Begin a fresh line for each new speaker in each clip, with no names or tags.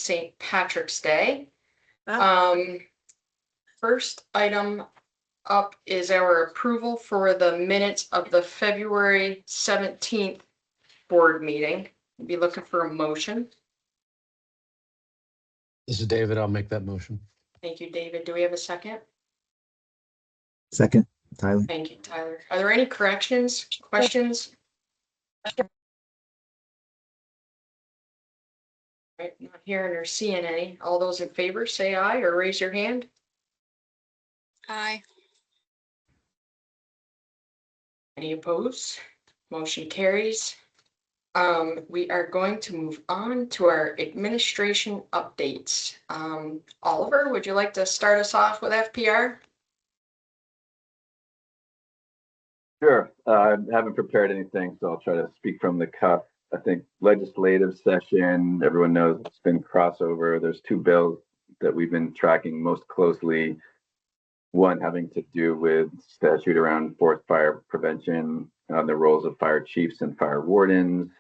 St. Patrick's Day.
Oh.
First item up is our approval for the minutes of the February 17th board meeting. We'll be looking for a motion.
This is David. I'll make that motion.
Thank you, David. Do we have a second?
Second, Tyler.
Thank you, Tyler. Are there any corrections, questions? Right, not hearing or seeing any. All those in favor say aye or raise your hand.
Aye.
Any opposed? Motion carries. We are going to move on to our administration updates. Oliver, would you like to start us off with FPR?
Sure. I haven't prepared anything, so I'll try to speak from the cuff. I think legislative session, everyone knows it's been crossover. There's two bills that we've been tracking most closely. One having to do with statute around forest fire prevention, the roles of fire chiefs and fire wardens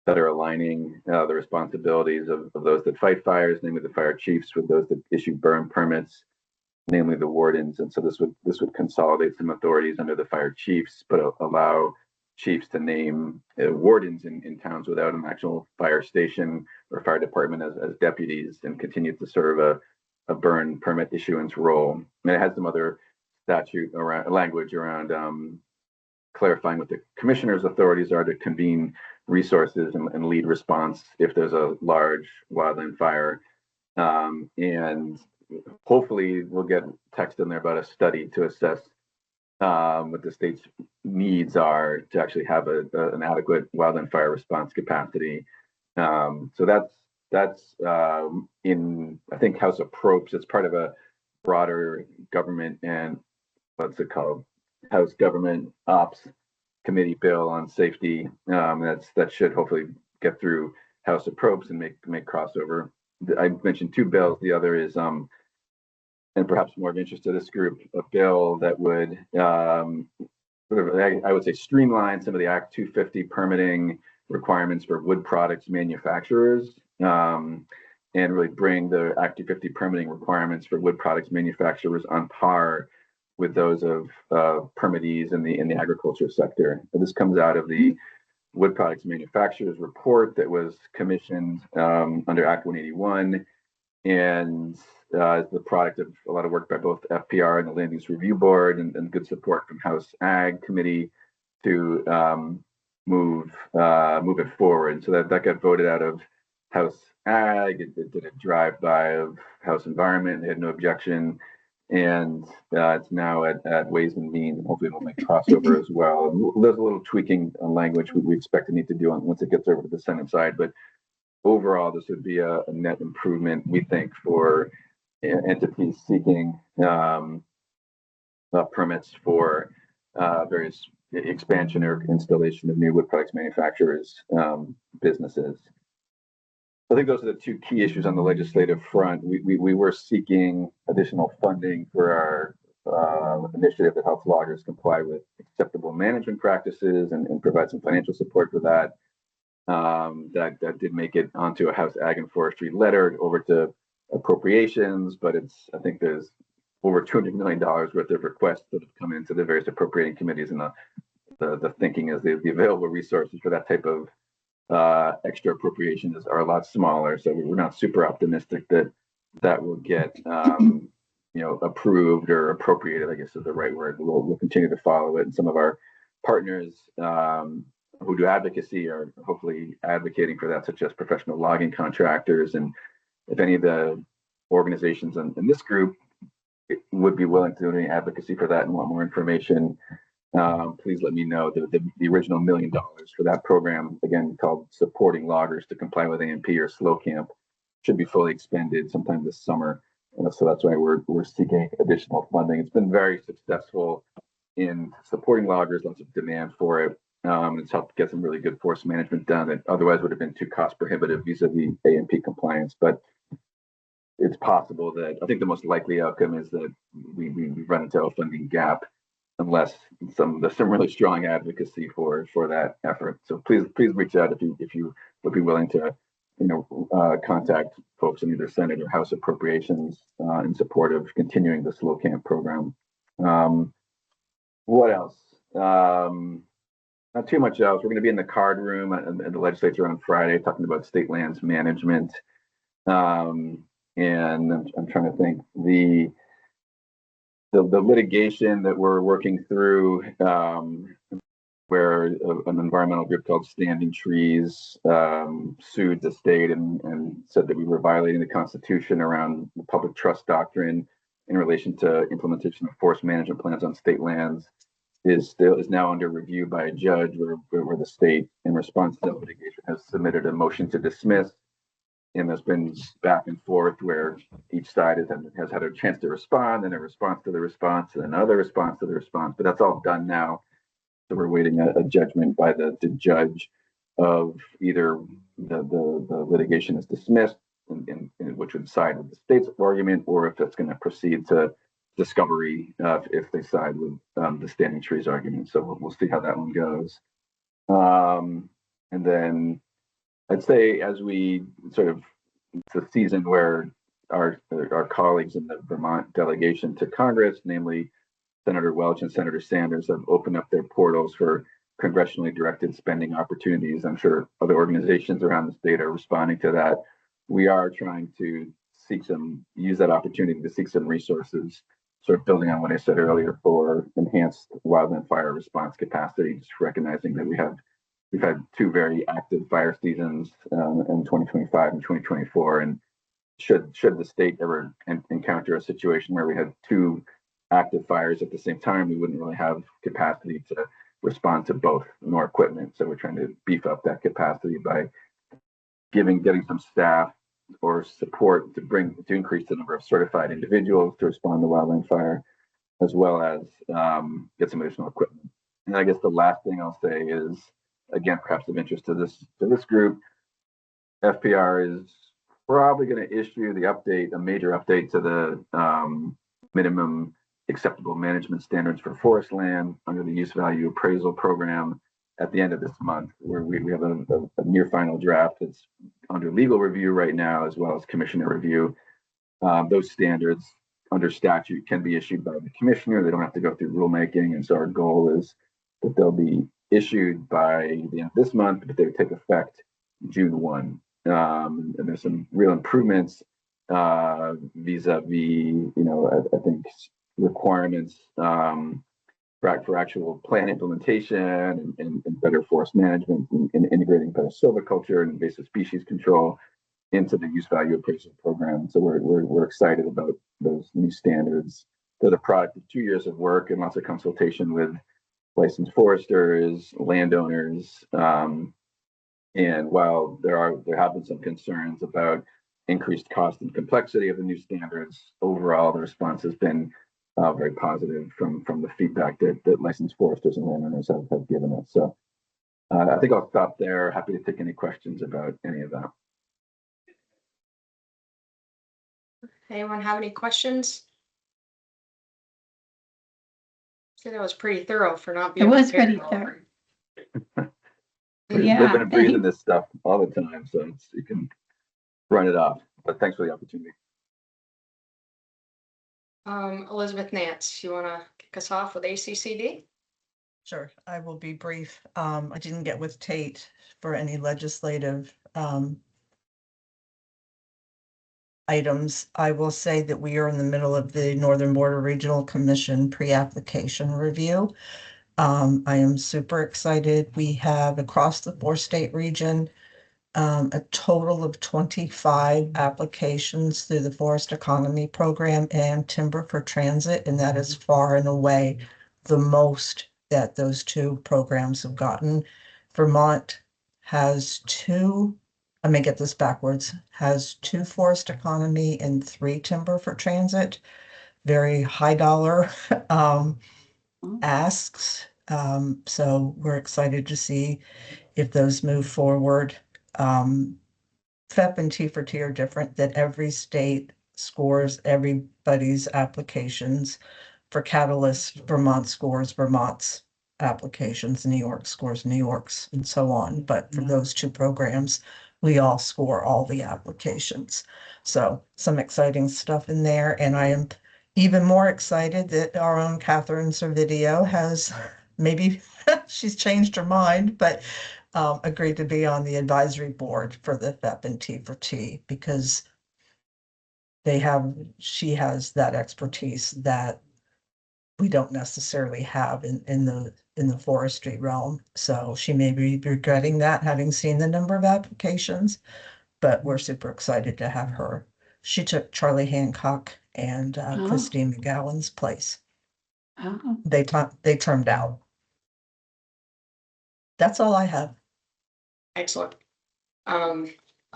that are aligning the responsibilities of those that fight fires, namely the fire chiefs, with those that issue burn permits, namely the wardens. And so this would consolidate some authorities under the fire chiefs, but allow chiefs to name wardens in towns without an actual fire station or fire department as deputies, and continue to serve a burn permit issuance role. And it has some other statute around language around clarifying what the commissioner's authorities are to convene resources and lead response if there's a large wildland fire. And hopefully we'll get text in there about a study to assess what the state's needs are to actually have an adequate wildland fire response capacity. So that's in, I think, House Approps. It's part of a broader government and what's it called? House Government Ops Committee bill on safety. That should hopefully get through House Approps and make crossover. I mentioned two bills. The other is and perhaps more of interest to this group, a bill that would, I would say, streamline some of the Act 250 permitting requirements for wood products manufacturers, and really bring the Act 250 permitting requirements for wood products manufacturers on par with those of permittees in the agriculture sector. And this comes out of the Wood Products Manufacturers Report that was commissioned under Act 181, and the product of a lot of work by both FPR and the Land Use Review Board, and good support from House Ag Committee to move it forward. So that got voted out of House Ag. It did a drive-by of House Environment. They had no objection. And it's now at Ways and Means, and hopefully it'll make crossover as well. And there's a little tweaking on language we expect to need to do once it gets over to the Senate side. But overall, this would be a net improvement, we think, for entities seeking permits for various expansion or installation of new wood products manufacturers businesses. I think those are the two key issues on the legislative front. We were seeking additional funding for our initiative that helps loggers comply with acceptable management practices and provide some financial support for that. That did make it onto a House Ag and Forestry letter over to appropriations, but I think there's over $200 million worth of requests that have come into the various appropriating committees, and the thinking is the available resources for that type of extra appropriations are a lot smaller. So we're not super optimistic that will get approved or appropriated, I guess is the right word. We'll continue to follow it, and some of our partners who do advocacy are hopefully advocating for that, such as professional logging contractors. And if any of the organizations in this group would be willing to do any advocacy for that and want more information, please let me know. The original $1 million for that program, again called Supporting Loggers to Comply with AMP or Slow Camp, should be fully expended sometime this summer. So that's why we're seeking additional funding. It's been very successful in supporting loggers, lots of demand for it. It's helped get some really good forest management done that otherwise would have been too cost prohibitive vis-a-vis AMP compliance. But it's possible that, I think the most likely outcome is that we run into a funding gap unless there's some really strong advocacy for that effort. So please reach out if you would be willing to contact folks in either Senate or House Appropriations in support of continuing the slow camp program. What else? Not too much else. We're going to be in the card room at the legislature on Friday talking about state lands management. And I'm trying to think the litigation that we're working through, where an environmental group called Standing Trees sued the state and said that we were violating the Constitution around the public trust doctrine in relation to implementation of forest management plans on state lands is now under review by a judge where the state, in response to that litigation, has submitted a motion to dismiss. And there's been back and forth where each side has had a chance to respond, and a response to the response, and another response to the response. But that's all done now. So we're waiting a judgment by the judge of either the litigation is dismissed, in which would side with the state's argument, or if it's going to proceed to discovery if they side with the Standing Trees argument. So we'll see how that one goes. And then I'd say as we sort of, it's a season where our colleagues in the Vermont delegation to Congress, namely Senator Welch and Senator Sanders, have opened up their portals for congressionally directed spending opportunities. I'm sure other organizations around the state are responding to that. We are trying to use that opportunity to seek some resources, sort of building on what I said earlier, for enhanced wildland fire response capacity, just recognizing that we've had two very active fire seasons in 2025 and 2024. And should the state ever encounter a situation where we had two active fires at the same time, we wouldn't really have capacity to respond to both, nor equipment. So we're trying to beef up that capacity by getting some staff or support to increase the number of certified individuals to respond to wildland fire, as well as get some additional equipment. And I guess the last thing I'll say is, again, perhaps of interest to this group, FPR is probably going to issue a major update to the minimum acceptable management standards for forest land under the use value appraisal program at the end of this month, where we have a near final draft that's under legal review right now, as well as commissioner review. Those standards under statute can be issued by the commissioner. They don't have to go through rulemaking. And so our goal is that they'll be issued by the end of this month, but they would take effect June 1. And there's some real improvements vis-a-vis, I think requirements for actual plan implementation and better forest management and integrating better silviculture and invasive species control into the use value appraisal program. So we're excited about those new standards. They're the product of 2 years of work and lots of consultation with licensed foresters, landowners, and while there have been some concerns about increased cost and complexity of the new standards, overall the response has been very positive from the feedback that licensed foresters and landowners have given us. So I think I'll stop there. Happy to take any questions about any of that.
Anyone have any questions? So that was pretty thorough for not being.
It was
prepared
pretty thorough.
We've
Yeah.
been breathing this stuff all the time, so you can run it off. But thanks for the opportunity.
Elizabeth Nance, you want to kick us off with ACCD?
Sure, I will be brief. I didn't get with Tate for any legislative items. I will say that we are in the middle of the Northern Border Regional Commission pre-application review. I am super excited. We have across the 4-state region a total of 25 applications through the Forest Economy Program and Timber for Transit, and that is far and away the most that those two programs have gotten. Vermont has two, I may get this backwards, has 2 Forest Economy and 3 Timber for Transit. Very high dollar asks. So we're excited to see if those move forward. FEP and T for T are different, that every state scores everybody's applications. For Catalyst, Vermont scores Vermont's applications, New York scores New York's, and so on. But for those two programs, we all score all the applications. So some exciting stuff in there. And I am even more excited that our own Catherine Servideo has maybe she's changed her mind, but agreed to be on the advisory board for the FEP and T for T because she has that expertise that we don't necessarily have in the forestry realm. So she may be regretting that, having seen the number of applications, but we're super excited to have her. She took Charlie Hancock and Christine McGowan's place.
Oh,
They termed out. That's all I have.
Excellent.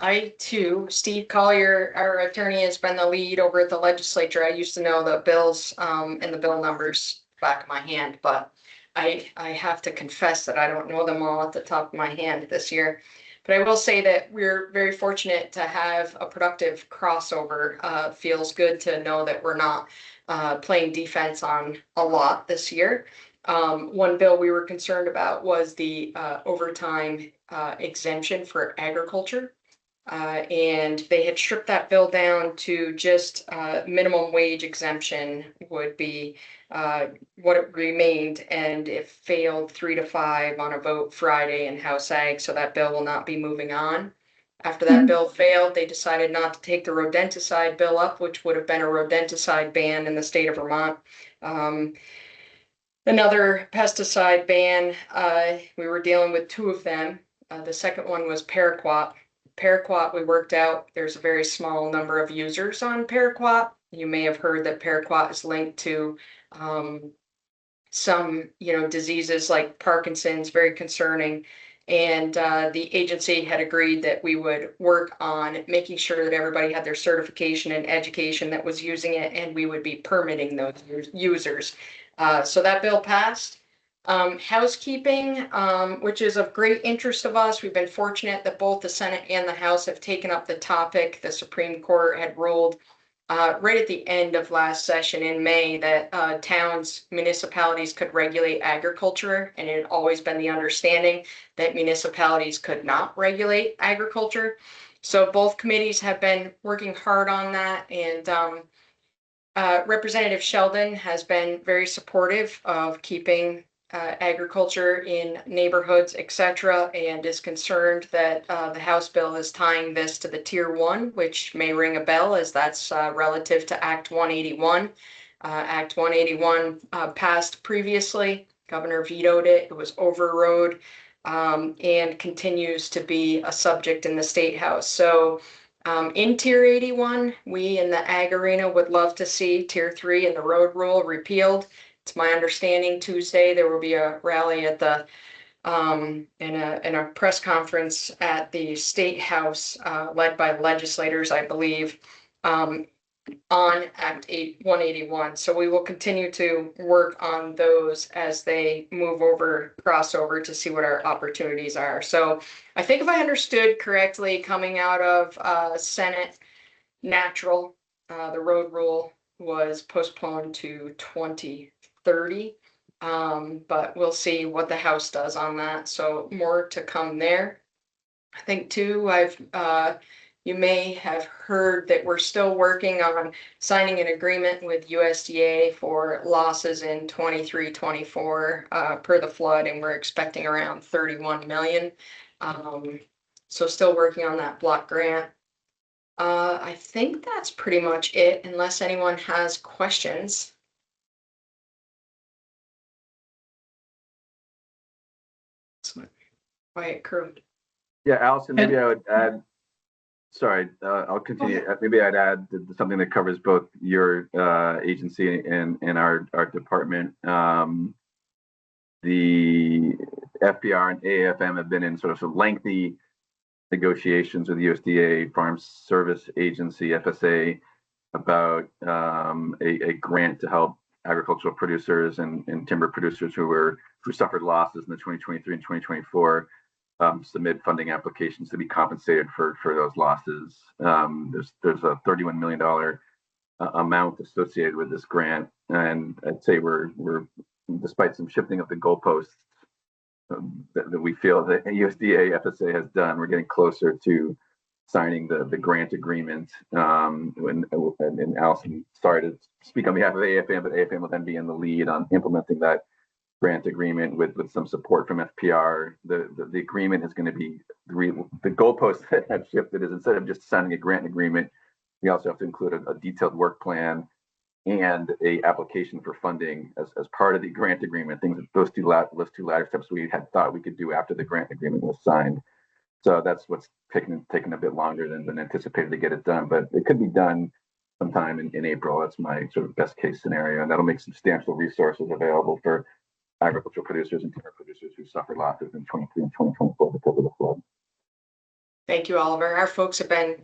I too, Steve Collier, our attorney, has been the lead over at the legislature. I used to know the bills and the bill numbers back of my hand, but I have to confess that I don't know them all at the top of my hand this year. But I will say that we're very fortunate to have a productive crossover. Feels good to know that we're not playing defense on a lot this year. One bill we were concerned about was the overtime exemption for agriculture. And they had stripped that bill down to just minimum wage exemption would be what it remained, and it failed 3-5 on a vote Friday in House Ag, so that bill will not be moving on. After that bill failed, they decided not to take the rodenticide bill up, which would have been a rodenticide ban in the state of Vermont. Another pesticide ban, we were dealing with two of them. The second one was paraquat. Paraquat, we worked out, there's a very small number of users on paraquat. You may have heard that paraquat is linked to some, diseases like Parkinson's, very concerning. And the agency had agreed that we would work on making sure that everybody had their certification and education that was using it, and we would be permitting those users. So that bill passed. Housekeeping, which is of great interest of us. We've been fortunate that both the Senate and the House have taken up the topic. The Supreme Court had ruled right at the end of last session in May that towns, municipalities could regulate agriculture, and it had always been the understanding that municipalities could not regulate agriculture. So both committees have been working hard on that, and Representative Sheldon has been very supportive of keeping agriculture in neighborhoods, etc., and is concerned that the House bill is tying this to the Tier 1, which may ring a bell as that's relative to Act 181. Act 181 passed previously. Governor vetoed it. It was overrode and continues to be a subject in the State House. So in Tier 81, we in the ag arena would love to see Tier 3 and the road rule repealed. It's my understanding Tuesday there will be a rally at the in a press conference at the State House led by legislators, I believe, on Act 181. So we will continue to work on those as they move over, crossover to see what our opportunities are. So I think if I understood correctly, coming out of Senate Natural, the road rule was postponed to 2030. But we'll see what the House does on that. So more to come there. I think too, you may have heard that we're still working on signing an agreement with USDA for losses in 23-24 per the flood, and we're expecting around 31 million. So still working on that block grant. I think that's pretty much it, unless anyone has questions. Quiet crew.
Yeah, Allison, maybe I would add, sorry, I'll continue. Maybe I'd add something that covers both your agency and our department. The FPR and AFM have been in sort of lengthy negotiations with the USDA Farm Service Agency, FSA, about a grant to help agricultural producers and timber producers who suffered losses in the 2023 and 2024 submit funding applications to be compensated for those losses. There's a $31 million amount associated with this grant, and I'd say we're despite some shifting of the goalposts that we feel that USDA FSA has done. We're getting closer to signing the grant agreement. And Allison, sorry to speak on behalf of AFM, but AFM will then be in the lead on implementing that grant agreement with some support from FPR. The agreement is going to be the goalposts that have shifted is instead of just signing a grant agreement, we also have to include a detailed work plan and a application for funding as part of the grant agreement. Those two latter steps we had thought we could do after the grant agreement was signed. So that's what's taken a bit longer than anticipated to get it done, but it could be done sometime in April. That's my sort of best case scenario, and that'll make substantial resources available for agricultural producers and timber producers who suffered losses in 23 and 2024 because of the flood.
Thank you, Oliver. Our folks have been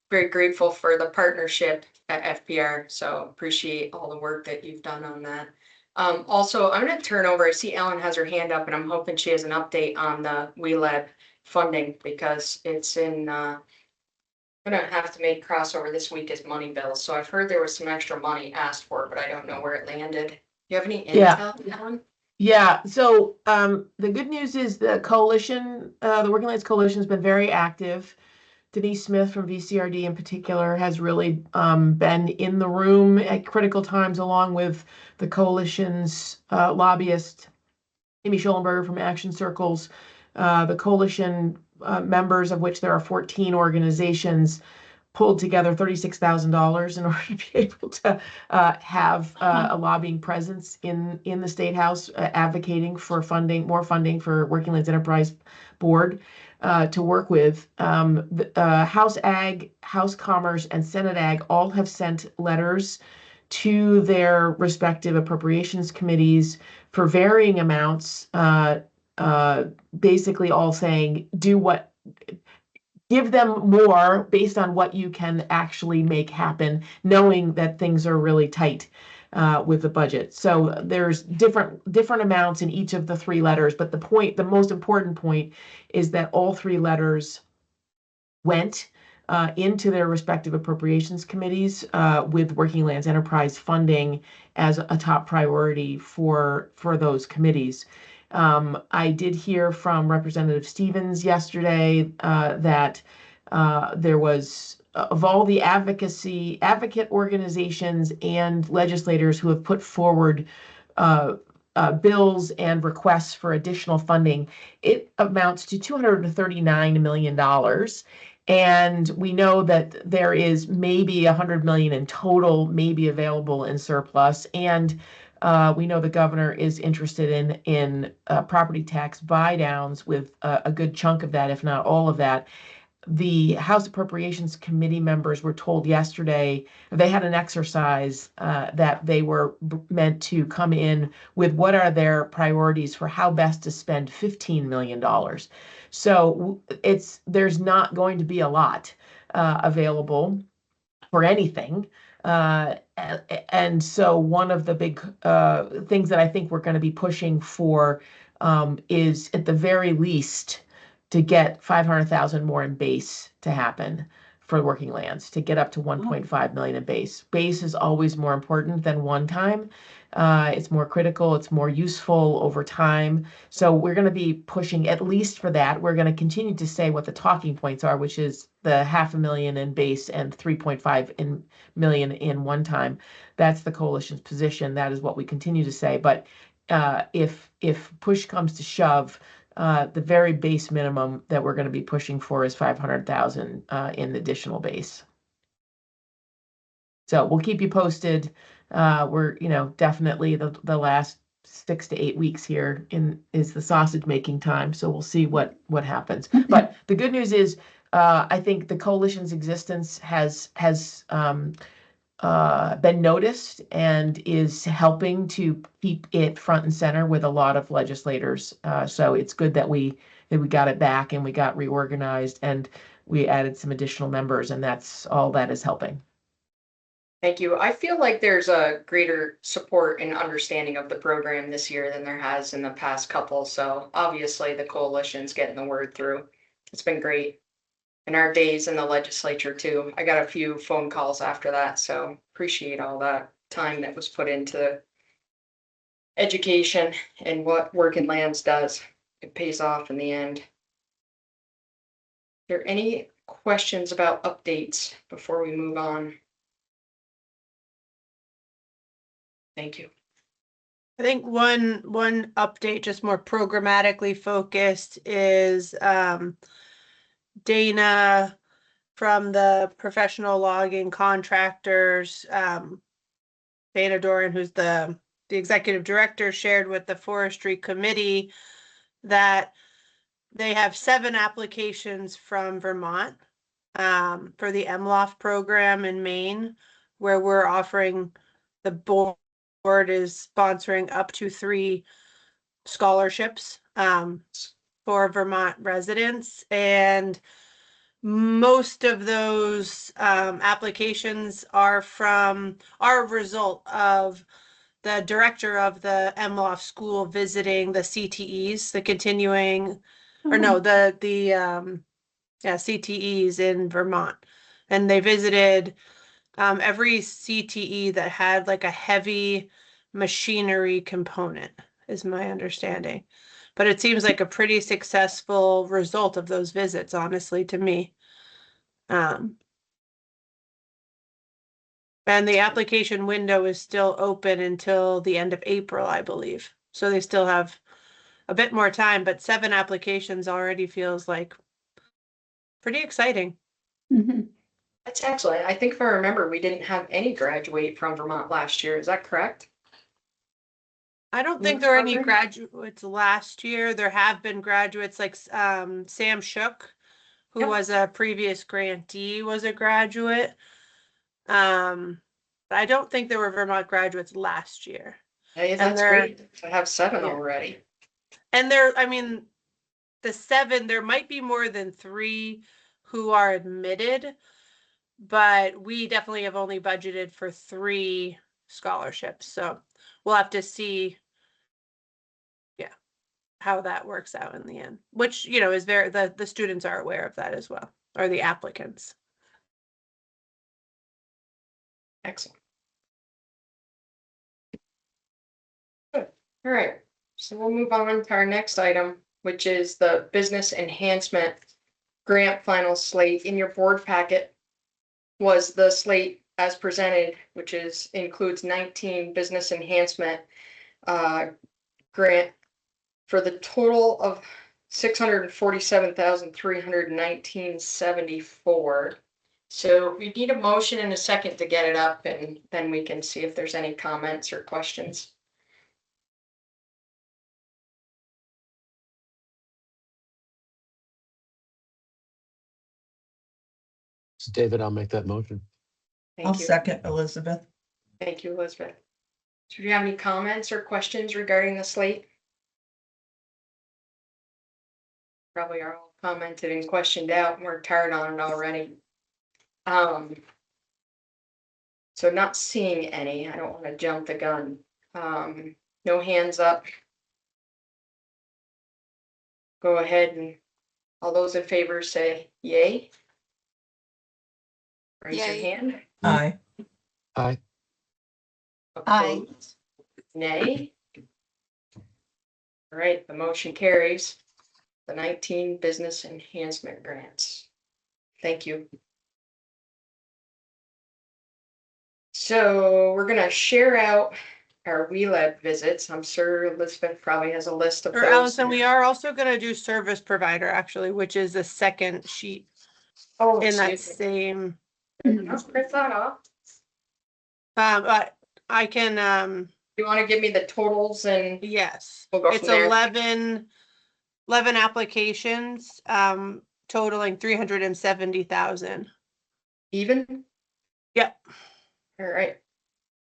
very grateful for the partnership at FPR, so appreciate all the work that you've done on that. Also, I'm going to turn over. I see Ellen has her hand up, and I'm hoping she has an update on the WLEB funding because it's in. I'm going to have to make crossover this week as money bills. So I've heard there was some extra money asked for, but I don't know where it landed. You have any intel, Ellen?
Yeah, so the good news is the coalition, the Working Lands Coalition has been very active. Denise Smith from VCRD in particular has really been in the room at critical times along with the coalition's lobbyist, Amy Schollenberger from Action Circles, the coalition members of which there are 14 organizations pulled together $36,000 in order to be able to have a lobbying presence in the State House, advocating for more funding for Working Lands Enterprise Board to work with. House Ag, House Commerce, and Senate Ag all have sent letters to their respective appropriations committees for varying amounts, basically all saying, give them more based on what you can actually make happen, knowing that things are really tight with the budget. So there's different amounts in each of the three letters, but the most important point is that all three letters went into their respective appropriations committees with Working Lands Enterprise funding as a top priority for those committees. I did hear from Representative Stevens yesterday that there was, of all the advocate organizations and legislators who have put forward bills and requests for additional funding, it amounts to $239 million. And we know that there is maybe $100 million in total, maybe available in surplus. And we know the governor is interested in property tax buy downs with a good chunk of that, if not all of that. The House Appropriations Committee members were told yesterday they had an exercise that they were meant to come in with what are their priorities for how best to spend $15 million. So there's not going to be a lot available for anything. And so one of the big things that I think we're going to be pushing for is at the very least to get 500,000 more in base to happen for Working Lands, to get up to 1.5 million in base. Base is always more important than one time. It's more critical, it's more useful over time. So we're going to be pushing at least for that. We're going to continue to say what the talking points are, which is the 500,000 in base and 3.5 million in one time. That's the coalition's position. That is what we continue to say. But if push comes to shove, the very base minimum that we're going to be pushing for is 500,000 in additional base. So we'll keep you posted. We're, definitely the last 6 to 8 weeks here is the sausage making time. So we'll see what happens. But the good news is, I think the coalition's existence has been noticed and is helping to keep it front and center with a lot of legislators. So it's good that we got it back and we got reorganized and we added some additional members, and that's all that is helping.
Thank you. I feel like there's a greater support and understanding of the program this year than there has in the past couple. So obviously the coalition's getting the word through. It's been great. In our days in the legislature too. I got a few phone calls after that, so appreciate all that time that was put into education and what Working Lands does. it pays off in the end. Are there any questions about updates before we move on? Thank you.
I think one update, just more programmatically focused, is Dana from the professional logging contractors, Dana Doran, who's the executive director, shared with the forestry committee that they have 7 applications from Vermont for the MLOF program in Maine, where we're offering, the board is sponsoring up to 3 scholarships for Vermont residents. And most of those applications are a result of the director of the MLOF school visiting the CTEs, the continuing, or no, the CTEs in Vermont. And they visited every CTE that had like a heavy machinery component, is my understanding. But it seems like a pretty successful result of those visits, honestly, to me. And the application window is still open until the end of April, I believe. So they still have a bit more time, but 7 applications already feels like pretty exciting.
That's excellent. I think if I remember, we didn't have any graduate from Vermont last year. Is that correct?
I don't
Mm,
think there were any
okay.
graduates last year. There have been graduates like Sam Shook, who
Yep.
was a previous grantee, was a graduate. But I don't think there were Vermont graduates last year.
Hey,
And
that's
they're-
great to have 7
Yeah.
already.
And I mean, the 7, there might be more than 3 who are admitted, but we definitely have only budgeted for 3 scholarships. So we'll have to see, how that works out in the end, which, is the students are aware of that as well, or the applicants.
Excellent. Good. All right. So we'll move on to our next item, which is the business enhancement grant final slate. In your board packet was the slate as presented, which includes 19 business enhancement grant for the total of $647,319.74. So we need a motion and a second to get it up, and then we can see if there's any comments or questions.
So David, I'll make that motion.
I'll
Thank you.
second Elizabeth.
Thank you, Elizabeth. Do you have any comments or questions regarding the slate? Probably are all commented and questioned out, and we're tired on it already. So not seeing any, I don't want to jump the gun. No hands up. Go ahead and all those in favor say yay. Raise your
Yay.
hand.
Aye.
Aye.
Aye.
Opposed? Nay. All right, the motion carries. The 19 business enhancement grants. Thank you. So we're gonna share out our WLEB visits. I'm sure Elizabeth probably has a list of
Or
those.
Allison, we are also going to do service provider, actually, which is the second sheet
Oh,
in that
excuse me.
same.
I'll print that off.
But I can,
You want to give me the totals and
yes,
we'll go
it's
from there.
11 applications, totaling 370,000.
Even?
Yep.
All right.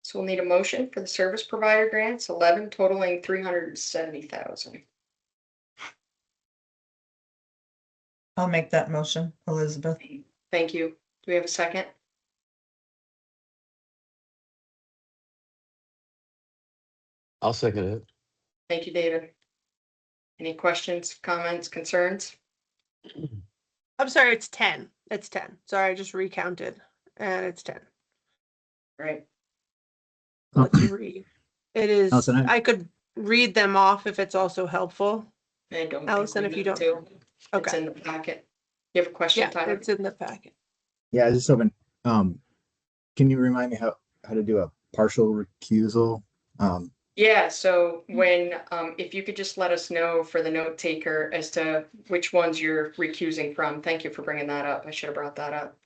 So we'll need a motion for the service provider grants, 11 totaling 370,000.
I'll make that motion, Elizabeth.
Thank you. Do we have a second?
I'll second it.
Thank you, David. Any questions, comments, concerns?
I'm sorry, it's 10. It's 10. Sorry, I just recounted, and it's 10.
Right.
Let's read. It is,
Allison,
I could read them off if it's also helpful.
I don't think
Allison,
we
if you
need
don't.
to. It's
Okay,
in the packet. You have a question,
yeah,
Tyler?
it's in the packet.
Yeah, I just hoping, can you remind me how to do a partial recusal?
Yeah, so when, if you could just let us know for the note taker as to which ones you're recusing from. Thank you for bringing that up. I should have brought that up.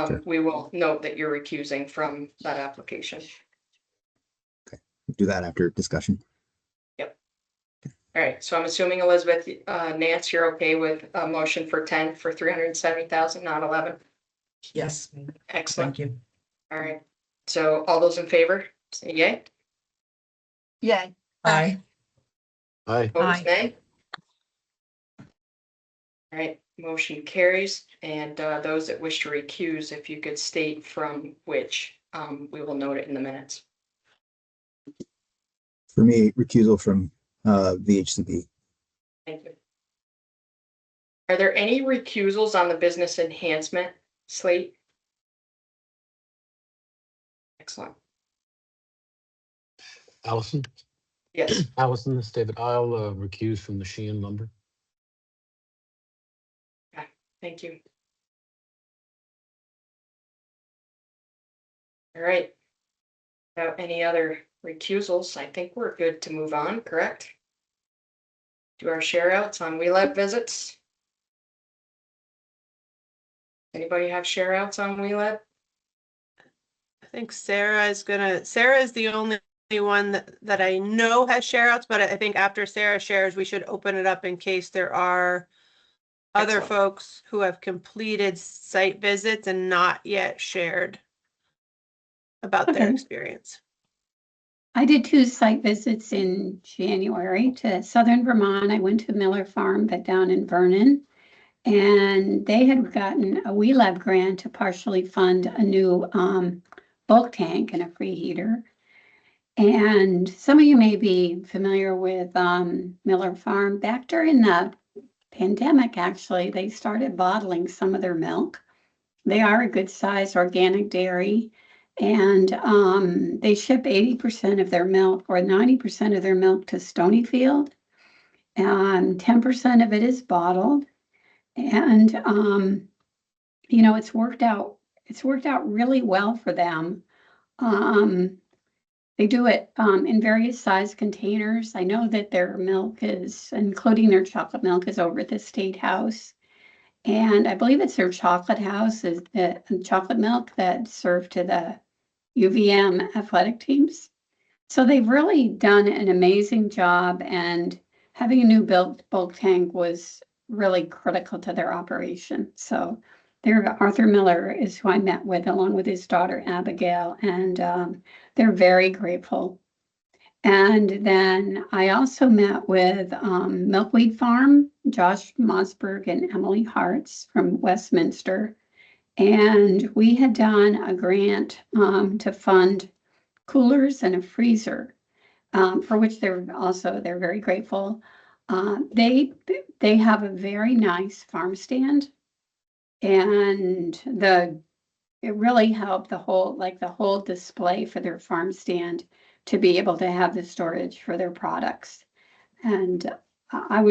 Sure.
We will note that you're recusing from that application.
Do that after discussion.
All right, so I'm assuming Elizabeth, Nance, you're okay with a motion for 10 for 370,000, not 11?
Yes,
Excellent.
thank you.
All right, so all those in favor, say yay.
Yay. Aye.
Aye.
Opposed, nay. All right, motion carries, and those that wish to recuse, if you could state from which, we will note it in the minutes.
For me, recusal from VHCP.
Thank you. Are there any recusals on the business enhancement slate? Excellent.
Allison?
Yes,
Allison, this is David. I'll recuse from the Sheehan lumber.
thank you. All right. Without any other recusals, I think we're good to move on, correct? Do our share outs on WLEB visits. Anybody have share outs on WLEB?
I think Sarah is the only one that I know has share outs, but I think after Sarah shares, we should open it up in case there are other
Excellent.
folks who have completed site visits and not yet shared about their
Okay.
experience.
I did 2 site visits in January to Southern Vermont. I went to Miller Farm, but down in Vernon. And they had gotten a WLEB grant to partially fund a new bulk tank and a free heater. And some of you may be familiar with Miller Farm. Back during the pandemic, actually, they started bottling some of their milk. They are a good size organic dairy. And they ship 80% of their milk or 90% of their milk to Stonyfield. And 10% of it is bottled. And it's worked out really well for them. They do it in various size containers. I know that their milk is, including their chocolate milk, is over at the State House. And I believe it's their chocolate house, is the chocolate milk that's served to the UVM athletic teams. So they've really done an amazing job, and having a new bulk tank was really critical to their operation. So Arthur Miller is who I met with, along with his daughter Abigail, and they're very grateful. And then I also met with Milkweed Farm, Josh Mosberg and Emily Hartz from Westminster. And we had done a grant to fund coolers and a freezer, for which they're very grateful. They have a very nice farm stand, and it really helped the whole display for their farm stand to be able to have the storage for their products. And I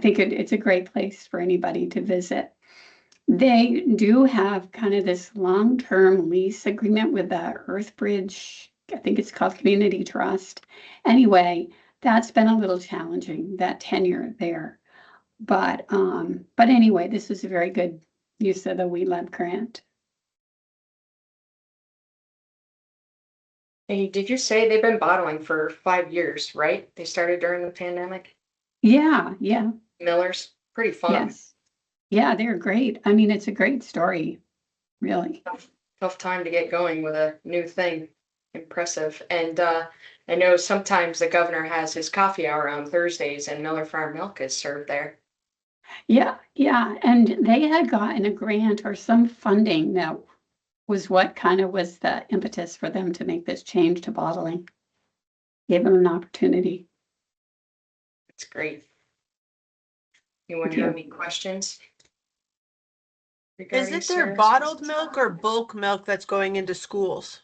think it's a great place for anybody to visit. They do have kind of this long-term lease agreement with the Earthbridge, I think it's called Community Trust. Anyway, that's been a little challenging, that tenure there. But anyway, this is a very good use of the WLEB grant.
Hey, did you say they've been bottling for 5 years, right? They started during the pandemic?
Yeah,
Miller's, pretty fun.
yes. Yeah, they're great. I mean, it's a great story, really.
Tough time to get going with a new thing. Impressive. And I know sometimes the governor has his coffee hour on Thursdays, and Miller Farm milk is served there.
Yeah, and they had gotten a grant or some funding that was what kind of was the impetus for them to make this change to bottling. Gave them an opportunity.
It's great. Anyone
Thank you.
have any questions?
Is
regarding
it their
Sarah's
bottled
business?
milk or bulk milk that's going into schools?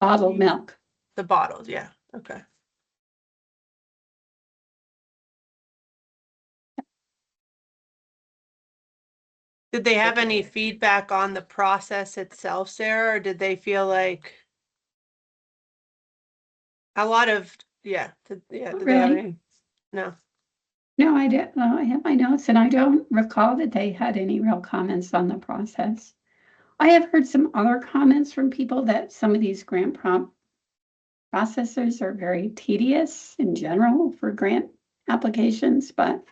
Bottled milk.
The bottled, yeah. Okay. Did they have any feedback on the process itself, Sarah, or did they feel like a lot of, did they have
Really?
any? No.
No, I didn't. I have my notes and I don't recall that they had any real comments on the process. I have heard some other comments from people that some of these grant processors are very tedious in general for grant applications, but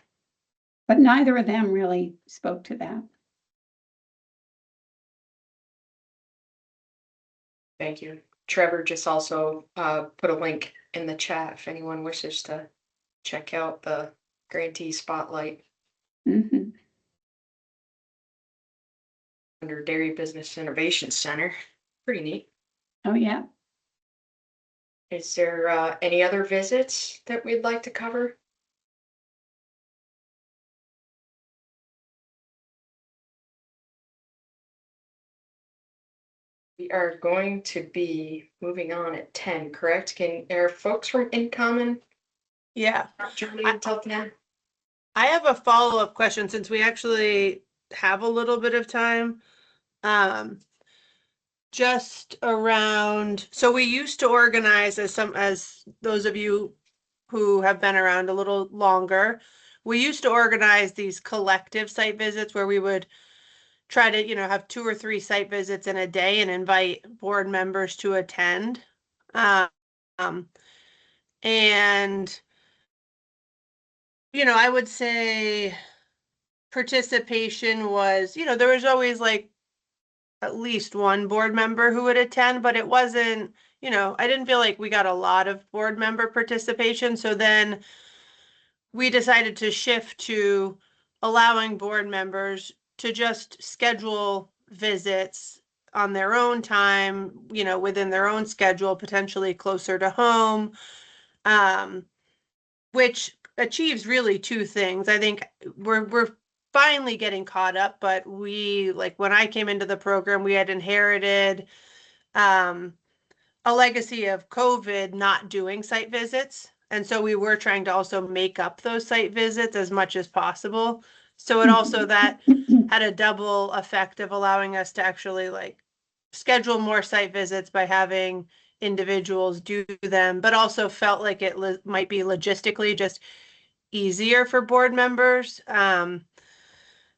neither of them really spoke to that.
Thank you. Trevor just also put a link in the chat if anyone wishes to check out the grantee spotlight
Mhm.
under Dairy Business Innovation Center. Pretty neat.
Oh, yeah.
Is there any other visits that we'd like to cover? We are going to be moving on at 10, correct? Are folks from Incommon
Yeah.
joining
I-
until 10?
I have a follow-up question since we actually have a little bit of time. Just around, so we used to organize as those of you who have been around a little longer, we used to organize these collective site visits where we would try to, have 2 or 3 site visits in a day and invite board members to attend. Um, and, I would say participation was, there was always like at least one board member who would attend, but it wasn't, I didn't feel like we got a lot of board member participation. So then we decided to shift to allowing board members to just schedule visits on their own time, within their own schedule, potentially closer to home, which achieves really 2 things. I think we're finally getting caught up, but when I came into the program, we had inherited a legacy of COVID not doing site visits. And so we were trying to also make up those site visits as much as possible. So it also that had a double effect of allowing us to actually schedule more site visits by having individuals do them, but also felt like it might be logistically just easier for board members.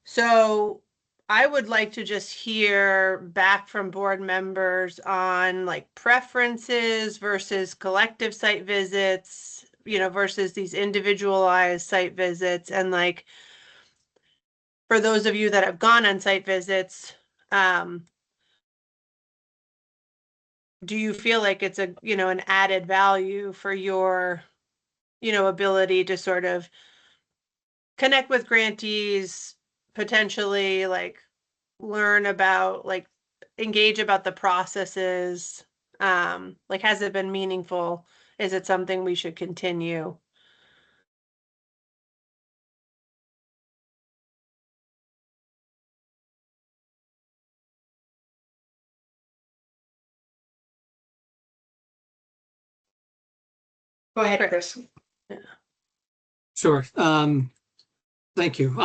So I would like to just hear back from board members on preferences versus collective site visits, versus these individualized site visits. And for those of you that have gone on site visits, do you feel like it's an added value for your, ability to sort of connect with grantees, potentially learn about engage about the processes? Has it been meaningful? Is it something we should continue?
Go ahead, Chris.
Sure. Thank you.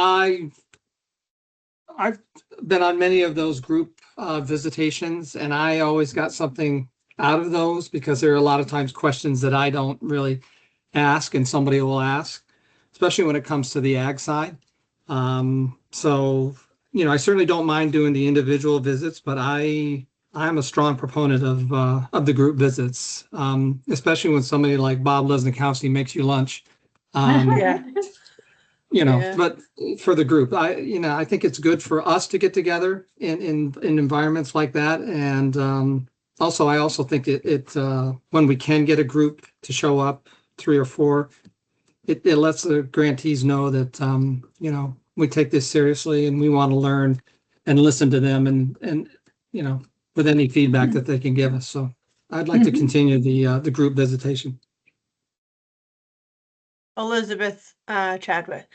I've been on many of those group visitations, and I always got something out of those because there are a lot of times questions that I don't really ask and somebody will ask, especially when it comes to the ag side. So, I certainly don't mind doing the individual visits, but I'm a strong proponent of the group visits, especially when somebody like Bob Lesnikowski makes you lunch.
Yeah. Yeah.
But for the group, I think it's good for us to get together in environments like that. And also, I also think it when we can get a group to show up, 3 or 4, it lets the grantees know that, we take this seriously and we want to learn and listen to them and with any feedback that they can give us. So I'd like to continue the group visitation.
Elizabeth Chadwick.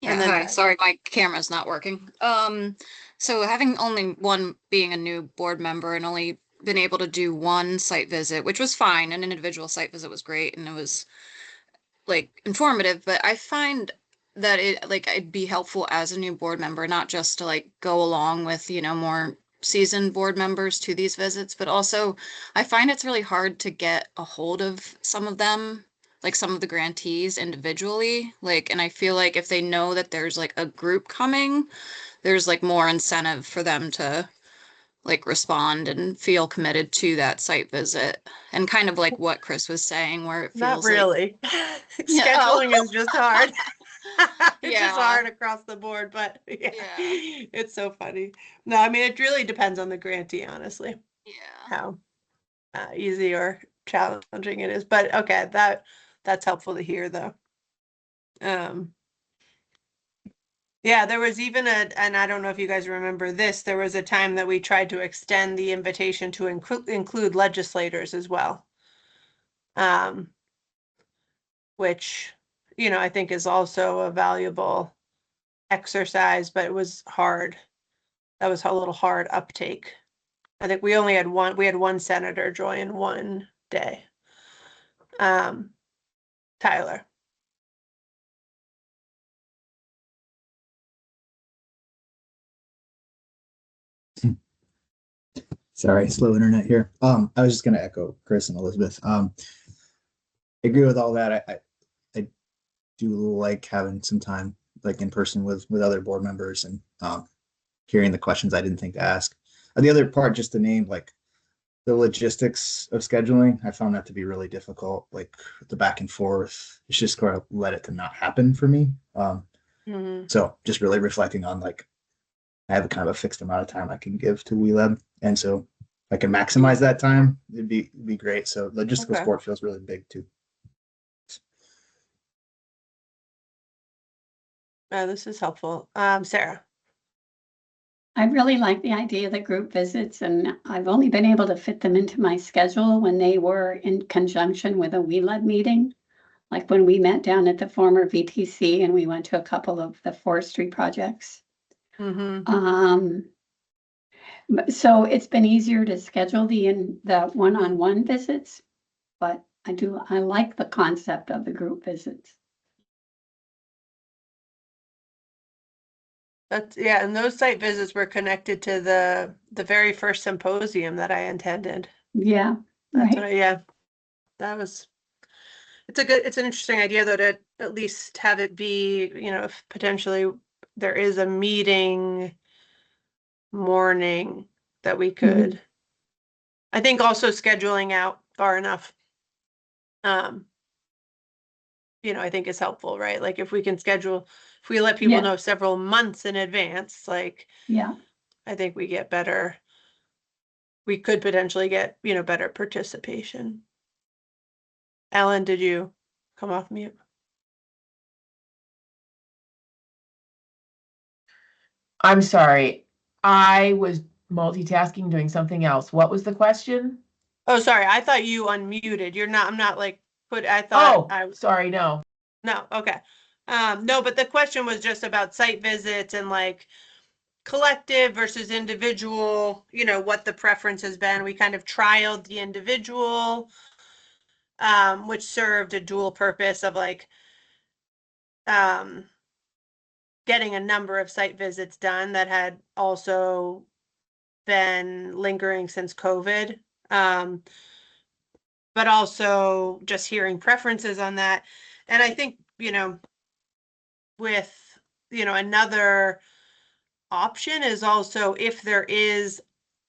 Yeah,
And then
hi.
Pat.
Sorry, my camera's not working. So having only one being a new board member and only been able to do one site visit, which was fine, and an individual site visit was great and it was informative, but I find that it like it'd be helpful as a new board member, not just to like go along with, more seasoned board members to these visits, but also I find it's really hard to get a hold of some of them, like some of the grantees individually. Like, and I feel like if they know that there's like a group coming, there's like more incentive for them to like respond and feel committed to that site visit. And kind of like what Chris was saying, where it
Not
feels like,
really.
yeah, oh,
Scheduling is just hard. It's just
yeah,
hard across the board, but yeah,
yeah,
it's so funny. No, I mean, it really depends on the grantee, honestly,
yeah.
how easy or challenging it is. But okay, that's helpful to hear though. Yeah, there was even and I don't know if you guys remember this, there was a time that we tried to extend the invitation to include legislators as well. Which, I think is also a valuable exercise, but it was hard. That was a little hard uptake. I think we had one senator join one day. Tyler.
Sorry, slow internet here. I was just gonna echo Chris and Elizabeth. I agree with all that. I do like having some time like in person with other board members and hearing the questions I didn't think to ask. The other part, just to name like the logistics of scheduling, I found that to be really difficult. Like the back and forth, it's just kind of led it to not happen for me. So just really reflecting on like I have a kind of a fixed amount of time I can give to WLEB, and so if I can maximize that time, it'd be great. So logistical
Okay.
support feels really big too.
This is helpful. Sarah.
I really like the idea of the group visits, and I've only been able to fit them into my schedule when they were in conjunction with a WLEB meeting. Like when we met down at the former VTC and we went to a couple of the forestry projects. So it's been easier to schedule the one-on-one visits, but I like the concept of the group visits.
Yeah, and those site visits were connected to the very first symposium that I attended.
Yeah,
That's
right.
yeah, it's an interesting idea though to at least have it be, if potentially there is a meeting morning that we could, I think also scheduling out far enough, I think is helpful, right? Like if we let people know several months in advance, like,
yeah,
I think we could potentially get, better participation. Ellen, did you come off mute?
I'm sorry. I was multitasking, doing something else. What was the question?
Oh, sorry. I thought you unmuted. I'm not like I thought
sorry, no.
no, okay. No, but the question was just about site visits and like collective versus individual, what the preference has been. We kind of trialed the individual, which served a dual purpose of like getting a number of site visits done that had also been lingering since COVID. But also just hearing preferences on that. And I think, with, another option is also if there is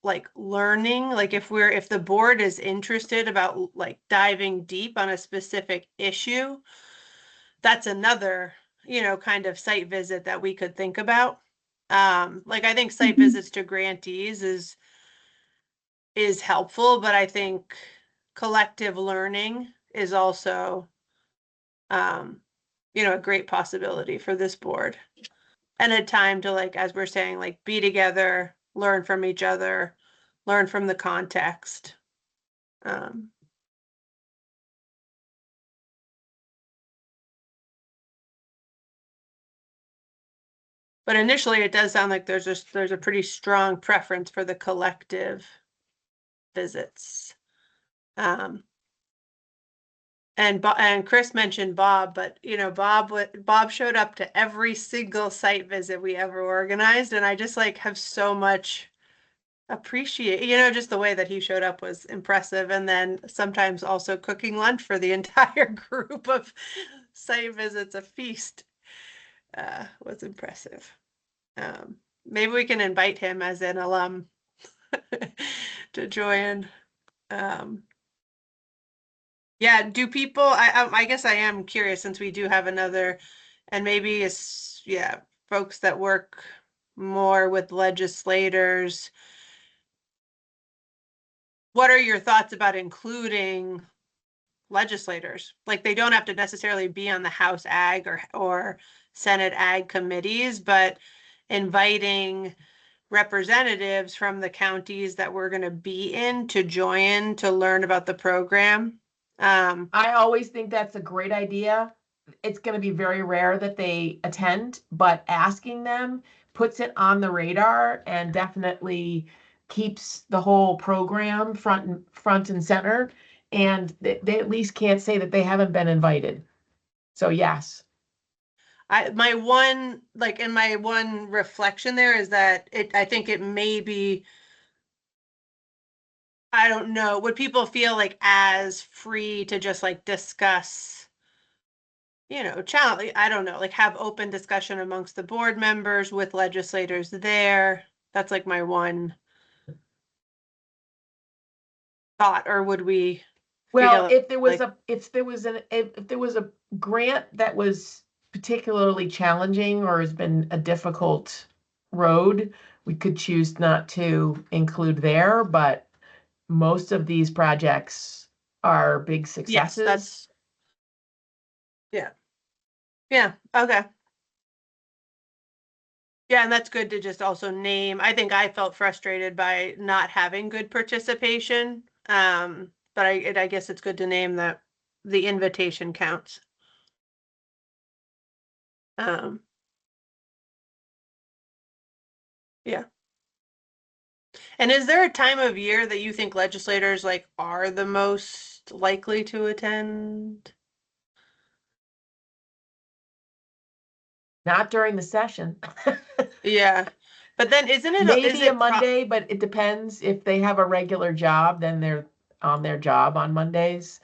like learning, like if the board is interested about like diving deep on a specific issue, that's another, kind of site visit that we could think about. Like I think site visits to grantees is helpful, but I think collective learning is also a great possibility for this board. And a time to like, as we're saying, like be together, learn from each other, learn from the context. But initially it does sound like there's a pretty strong preference for the collective visits. and Chris mentioned Bob, but you know, Bob showed up to every single site visit we ever organized, and I just like have so much appreciate, you know, just the way that he showed up was impressive. And then sometimes also cooking lunch for the entire group of site visits, a feast, was impressive. Maybe we can invite him as an alum to join. Yeah, do people, I guess I am curious since we do have another, and maybe it's, yeah, folks that work more with legislators. What are your thoughts about including legislators? Like they don't have to necessarily be on the House Ag or Senate Ag committees, but inviting representatives from the counties that we're going to be in to join to learn about the program.
I always think that's a great idea. It's going to be very rare that they attend, but asking them puts it on the radar and definitely keeps the whole program front and center. And they at least can't say that they haven't been invited. So yes.
My one reflection there is that I think it may be, I don't know, would people feel like as free to just like discuss, you know, challenge, I don't know, like have open discussion amongst the board members with legislators there? That's like my one thought. Or would we
Well,
feel
if there was
like,
if there was a grant that was particularly challenging or has been a difficult road, we could choose not to include there, but most of these projects are big
yes,
successes.
that's, yeah. Yeah, okay. Yeah, and that's good to just also name. I think I felt frustrated by not having good participation. But I guess it's good to name that the invitation counts. Yeah. And is there a time of year that you think legislators like are the most likely to attend?
Not during the session.
Yeah. But then isn't it
Maybe a Monday, but it depends. If they have a regular job, then they're on their job on Mondays.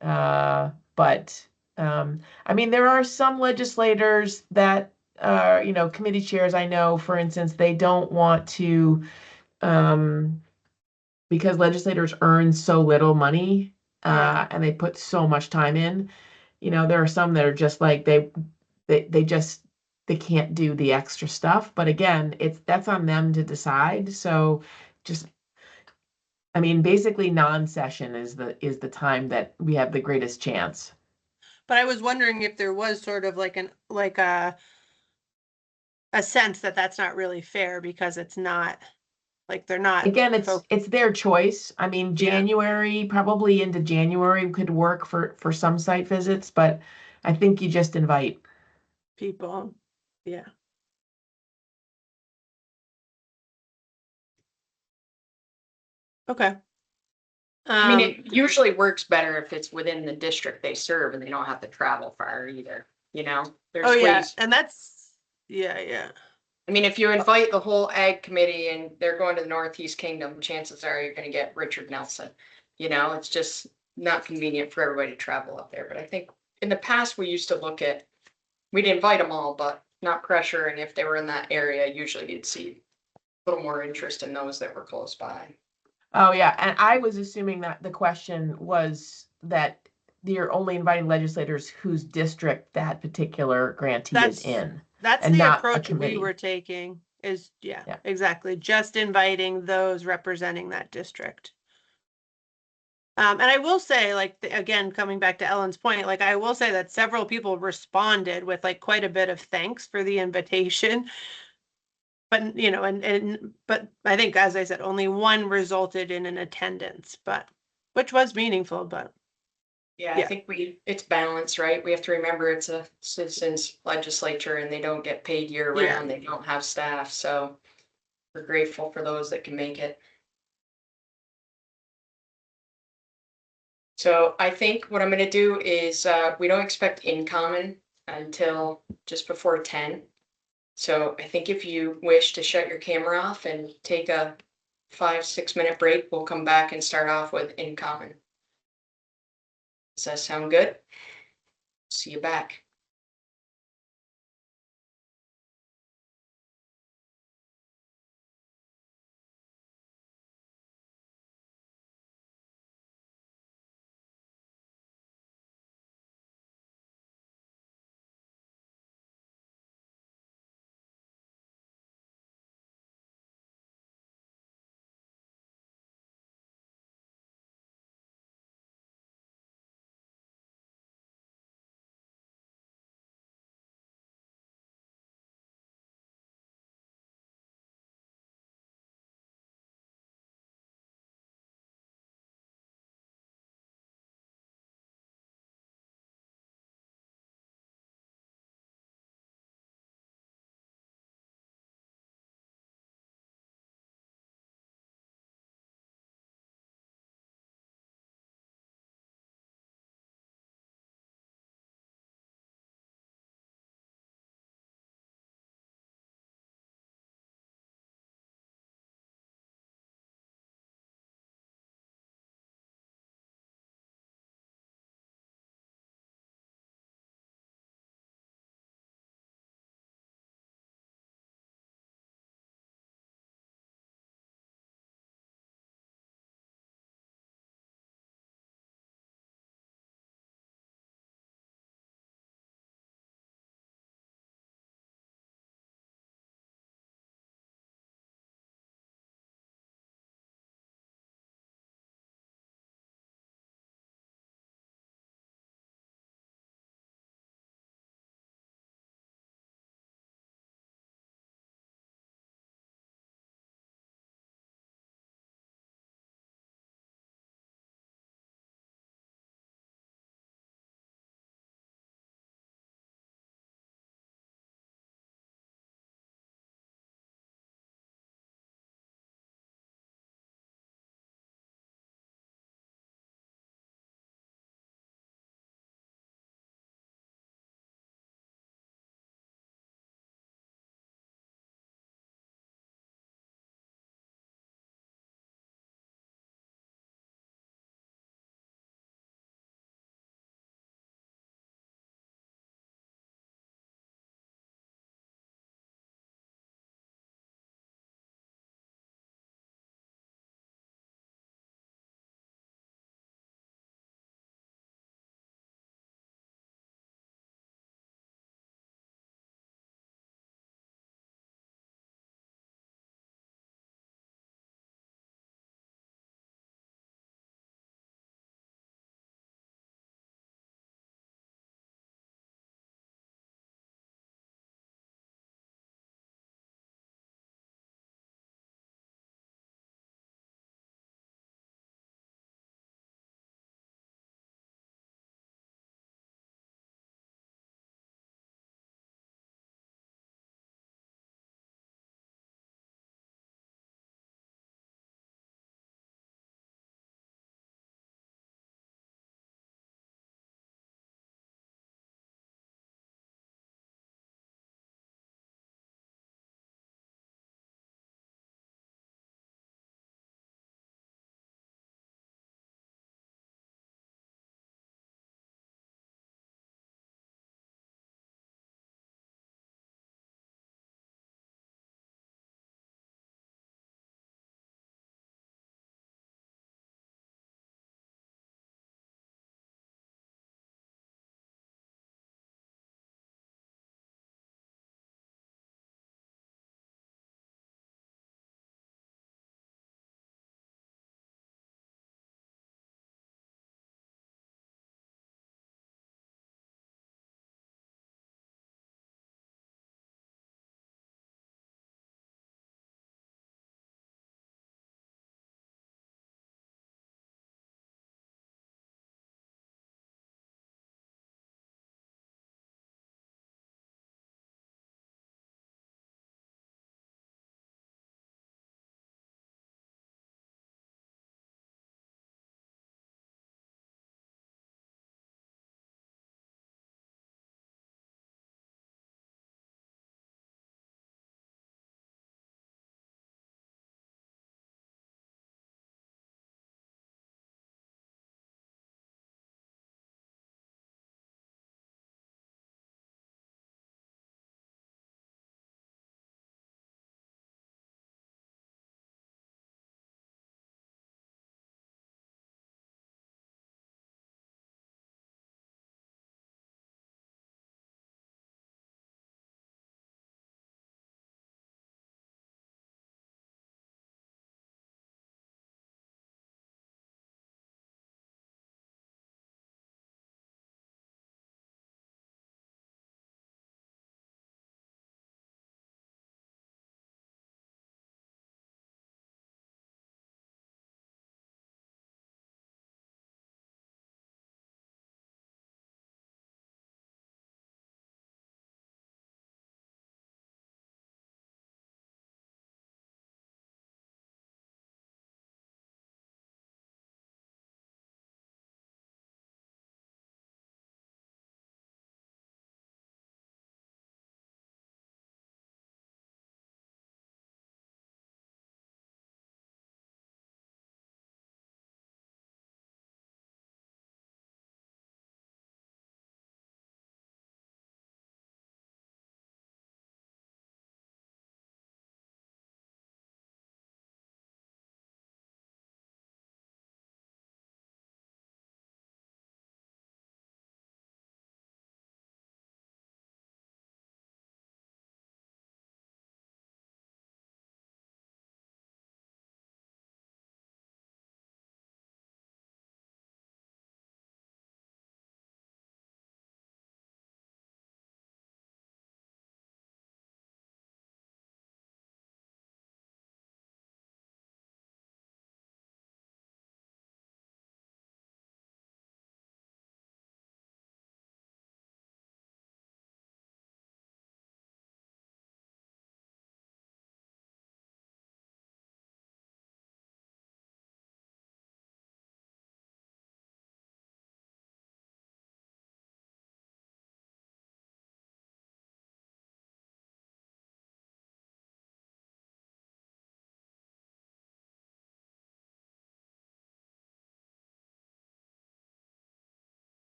But I mean, there are some legislators that are, you know, committee chairs. I know, for instance, they don't want to, because legislators earn so little money, and they put so much time in. You know, there are some that are just like they just they can't do the extra stuff. But again, that's on them to decide. So just, I mean, basically non-session is the time that we have the greatest chance.
But I was wondering if there was sort of like a sense that that's not really fair because it's not like they're not.
Again, it's their choice. I mean, January, probably into January could work for some site visits, but I think you just invite
people. Yeah. Okay.
I mean, it usually works better if it's within the district they serve and they don't have to travel far either, you know? There's ways.
And that's, yeah.
I mean, if you invite the whole ag committee and they're going to the Northeast Kingdom, chances are you're gonna get Richard Nelson. You know, it's just not convenient for everybody to travel up there. But I think in the past, we used to look at, we'd invite them all, but not pressure. And if they were in that area, usually you'd see a little more interest in those that were close by.
Oh, yeah. And I was assuming that the question was that you're only inviting legislators whose district that particular grantee is in.
That's
and
the
not a
approach we
committee.
were taking is, yeah, exactly. Just inviting those representing that district. And I will say, like, again, coming back to Ellen's point, like, I will say that several people responded with like quite a bit of thanks for the invitation. But, you know, but I think, as I said, only one resulted in an attendance, but which was meaningful, but.
Yeah, I think it's balanced, right? We have to remember it's a citizens legislature and they don't get paid year round. They don't have staff. So we're grateful for those that can make it. So I think what I'm gonna do is, we don't expect incoming until just before 10. So I think if you wish to shut your camera off and take a 5-6 minute break, we'll come back and start off with incoming. Does that sound good? See you back.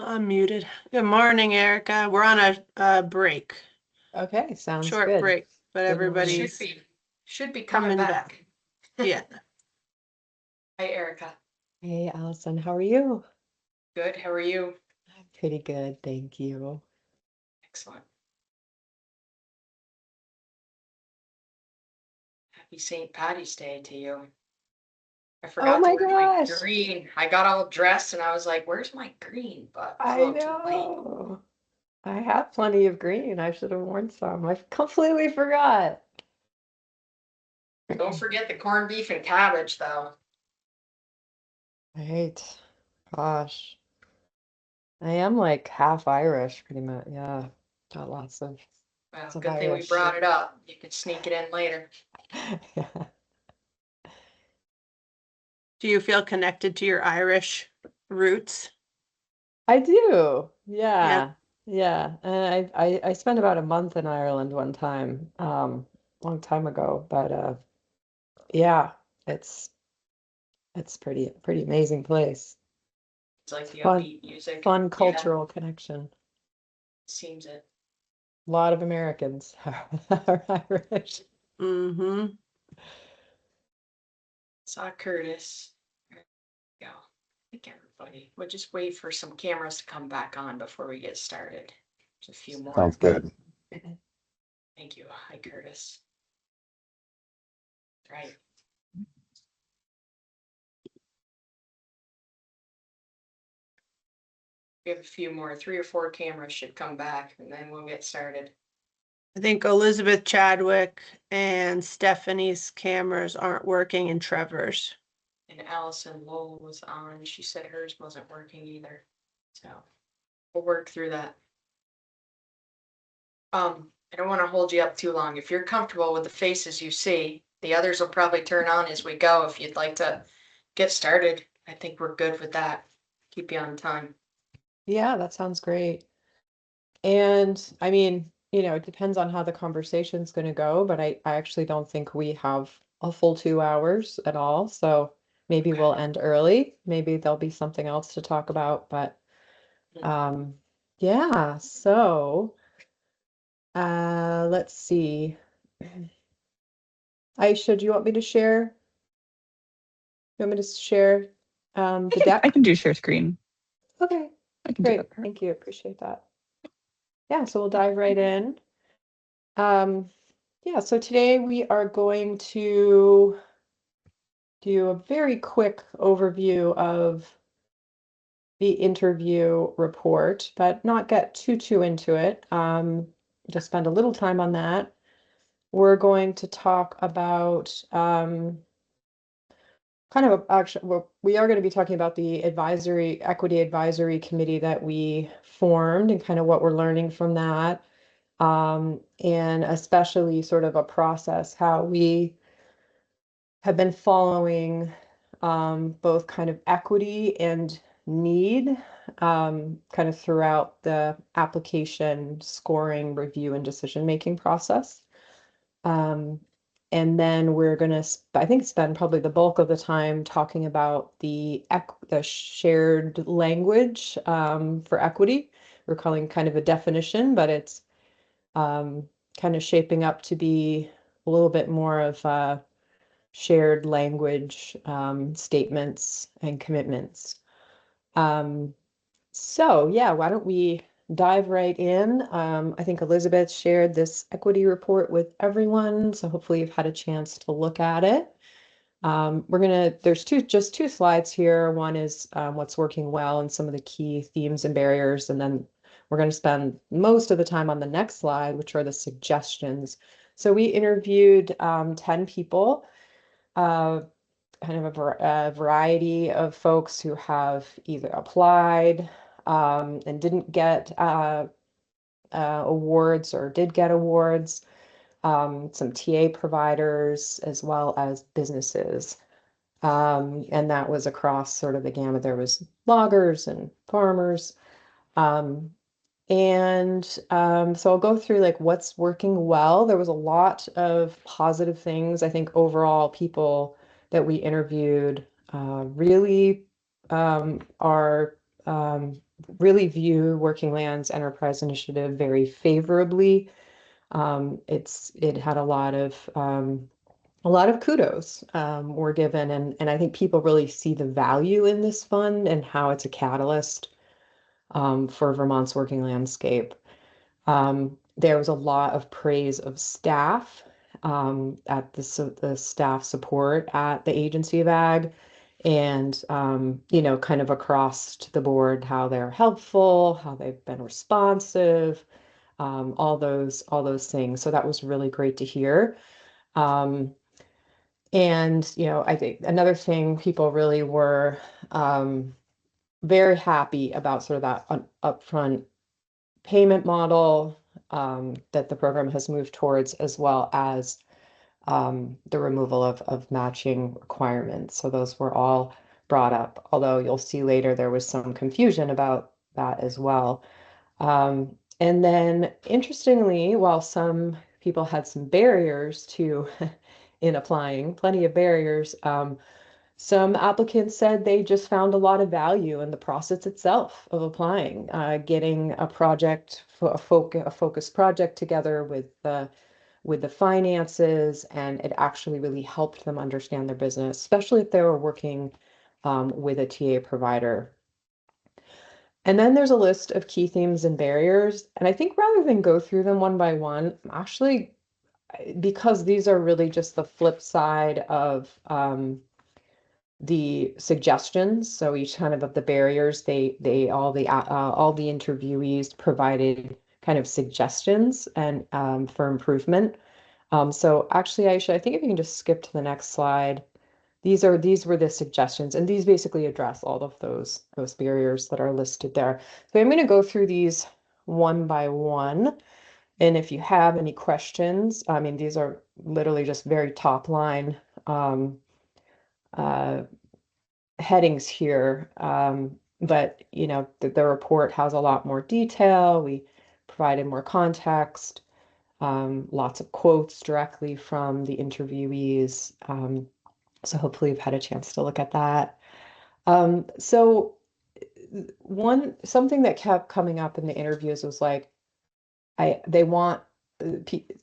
I'm muted. Good morning, Erica. We're on a break,
Okay, sounds
short
good.
break, but
Good
everybody's
Should be coming
coming
back.
yeah.
Hi, Erica.
Hey, Allison, how are you?
Good. How are you?
I'm pretty good, thank you.
Excellent. Happy St. Patty's Day to you. I forgot
my
to wear my
gosh.
green. I got all dressed and I was like, where's my green? But it's a
I
little too late.
know. I have plenty of green. I should have worn some. I completely forgot.
Don't forget the corned beef and cabbage, though.
Right. Gosh. I am like half Irish, pretty much. Yeah. Got lots of
Well,
of
good thing we
Irish.
brought it up. You could sneak it in later.
Yeah.
Do you feel connected to your Irish roots?
I do. Yeah. Yeah. And I spent about a month in Ireland one time, long time ago, but yeah, it's pretty amazing place.
It's like the
Fun
upbeat music.
fun
Yeah,
cultural connection.
seems it.
A lot of Americans are Irish.
Mm-hmm.
Saw Curtis. There we go. I think everybody. We'll just wait for some cameras to come back on before we get started. There's a few more.
Sounds good.
Thank you. Hi, Curtis. Right. We have a few more, 3 or 4 cameras should come back and then we'll get started.
I think Elizabeth Chadwick and Stephanie's cameras aren't working and Trevor's.
And Allison Lowell was on. She said hers wasn't working either. So we'll work through that. I don't want to hold you up too long. If you're comfortable with the faces you see, the others will probably turn on as we go. If you'd like to get started, I think we're good with that. Keep you on time.
Yeah, that sounds great. And I mean, it depends on how the conversation's going to go, but I actually don't think we have a full 2 hours at all. So maybe we'll end early. Maybe there'll be something else to talk about, but yeah, so let's see. Aisha, do you want me to share? You want me to share the deck?
I can do share screen.
Okay,
I can do
great.
that.
Thank you. Appreciate that. Yeah, so we'll dive right in. Yeah, so today we are going to do a very quick overview of the interview report, but not get too into it. Just spend a little time on that. We're going to talk about kind of actually, well, we are going to be talking about the equity advisory committee that we formed and kind of what we're learning from that. And especially sort of a process, how we have been following both kind of equity and need kind of throughout the application scoring, review, and decision-making process. And then we're going to, I think, spend probably the bulk of the time talking about the shared language for equity. We're calling kind of a definition, but it's kind of shaping up to be a little bit more of shared language statements and commitments. So yeah, why don't we dive right in? I think Elizabeth shared this equity report with everyone, so hopefully you've had a chance to look at it. There's just two slides here. One is what's working well and some of the key themes and barriers, and then we're going to spend most of the time on the next slide, which are the suggestions. So we interviewed 10 people, kind of a variety of folks who have either applied and didn't get awards or did get awards, some TA providers, as well as businesses. And that was across sort of the gamut. There was loggers and farmers. So I'll go through like what's working well. There was a lot of positive things. I think overall people that we interviewed really are really view Working Lands Enterprise Initiative very favorably. It had a lot of kudos were given, and I think people really see the value in this fund and how it's a catalyst for Vermont's working landscape. There was a lot of praise of staff at the staff support at the Agency of Ag, and kind of across the board how they're helpful, how they've been responsive, all those things. So that was really great to hear. And I think another thing people really were very happy about sort of that upfront payment model that the program has moved towards, as well as the removal of matching requirements. So those were all brought up, although you'll see later there was some confusion about that as well. And then interestingly, while some people had some barriers to in applying, plenty of barriers, some applicants said they just found a lot of value in the process itself of applying, getting a project, a focused project together with the finances, and it actually really helped them understand their business, especially if they were working with a TA provider. And then there's a list of key themes and barriers, and I think rather than go through them one by one, actually, because these are really just the flip side of the suggestions. So each kind of the barriers, all the interviewees provided kind of suggestions and for improvement. So actually, Aisha, I think if you can just skip to the next slide. These were the suggestions, and these basically address all of those barriers that are listed there. So I'm going to go through these one by one. And if you have any questions, I mean, these are literally just very top line headings here. But the report has a lot more detail. We provided more context, lots of quotes directly from the interviewees. So hopefully you've had a chance to look at that. So something that kept coming up in the interviews was like,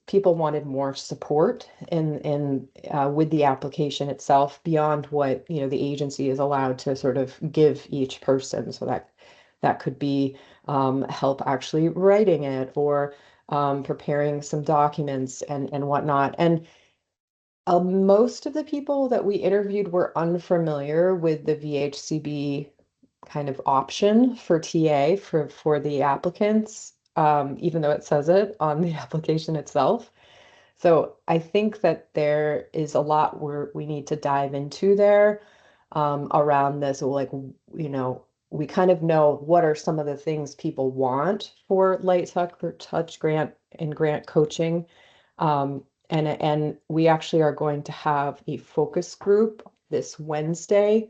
people wanted more support in with the application itself beyond what the agency is allowed to sort of give each person. So that could be help actually writing it, or preparing some documents and whatnot. And most of the people that we interviewed were unfamiliar with the VHCB kind of option for TA for the applicants, even though it says it on the application itself. So I think that there is a lot we need to dive into there around this. Like, we kind of know what are some of the things people want for light touch grant and grant coaching. And we actually are going to have a focus group this Wednesday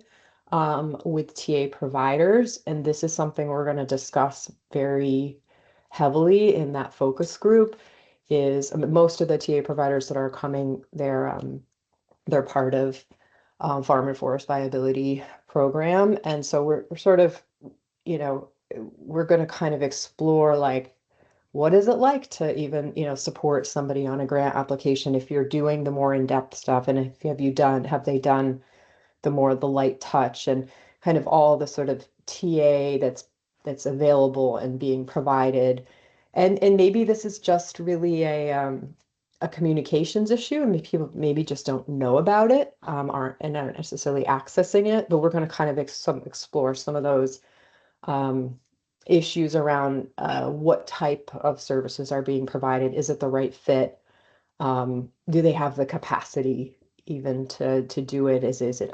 with TA providers. And this is something we're going to discuss very heavily in that focus group. Most of the TA providers that are coming, they're part of Farm and Forest Viability Program. And so we're sort of, we're going to kind of explore, like, what is it like to even, support somebody on a grant application if you're doing the more in-depth stuff, and have they done the light touch and kind of all the sort of TA that's available and being provided. And maybe this is just really a communications issue, and people maybe just don't know about it, aren't necessarily accessing it, but we're going to kind of explore some of those issues around what type of services are being provided. Is it the right fit? Do they have the capacity even to do it? Is it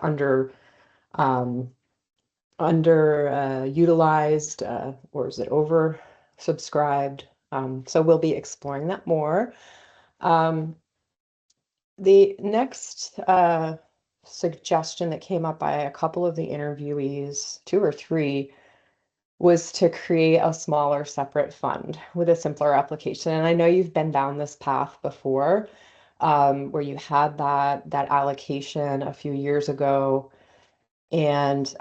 utilized, or is it over subscribed? So we'll be exploring that more. The next suggestion that came up by a couple of the interviewees, 2 or 3, was to create a smaller separate fund with a simpler application. And I know you've been down this path before, where you had that allocation a few years ago. And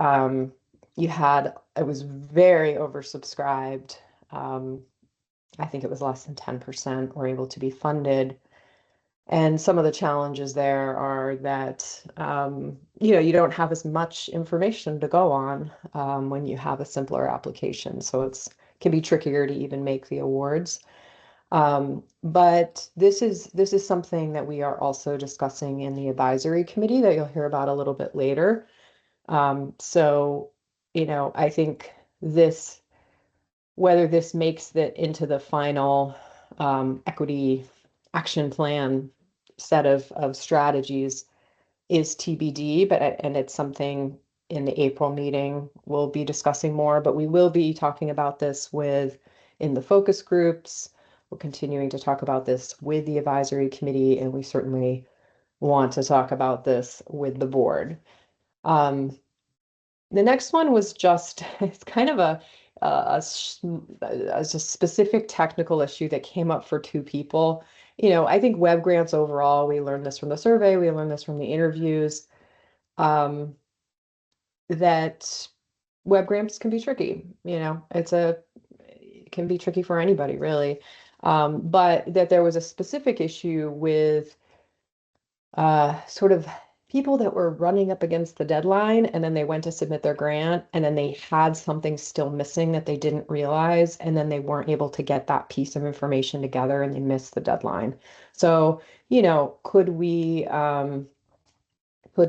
it was very oversubscribed. I think it was less than 10% were able to be funded. And some of the challenges there are that, you don't have as much information to go on when you have a simpler application. So can be trickier to even make the awards. But this is something that we are also discussing in the advisory committee that you'll hear about a little bit later. So, I think whether this makes it into the final equity action plan set of strategies is TBD, and it's something in the April meeting we'll be discussing more, but we will be talking about this in the focus groups. We're continuing to talk about this with the advisory committee, and we certainly want to talk about this with the board. The next one was it's kind of a specific technical issue that came up for two people. I think web grants overall, we learned this from the survey, we learned this from the interviews, that web grants can be tricky. It can be tricky for anybody really. But that there was a specific issue with sort of people that were running up against the deadline, and then they went to submit their grant, and then they had something still missing that they didn't realize, and then they weren't able to get that piece of information together, and they missed the deadline. So, could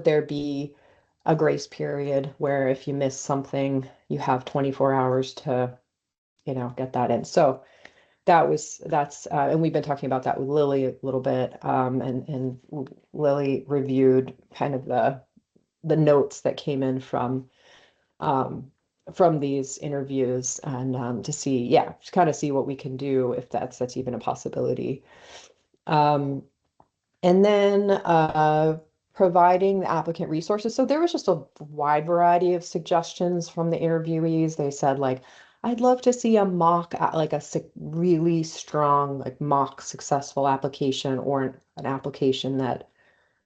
there be a grace period where if you miss something, you have 24 hours to, get that in? So and we've been talking about that with Lily a little bit, and Lily reviewed kind of the notes that came in from these interviews, and to kind of see what we can do if that's even a possibility. And then providing the applicant resources. So there was just a wide variety of suggestions from the interviewees. They said, like, I'd love to see a really strong, like, mock successful application, or an application that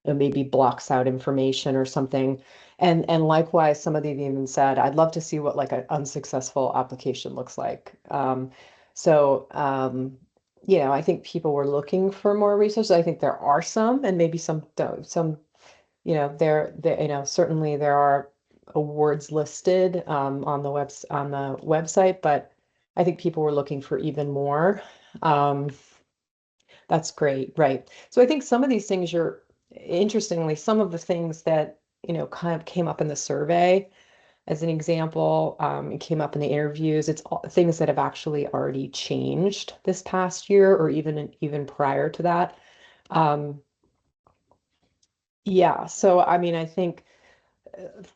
maybe blocks out information or something. And likewise, some of them even said, I'd love to see what like an unsuccessful application looks like. I think people were looking for more resources. I think there are some, and maybe some don't. Certainly there are awards listed on the website, but I think people were looking for even more. That's great, right? So I think some of these things interestingly, some of the things that kind of came up in the survey, as an example, it came up in the interviews. It's all things that have actually already changed this past year, or even prior to that. Yeah, so I mean, I think,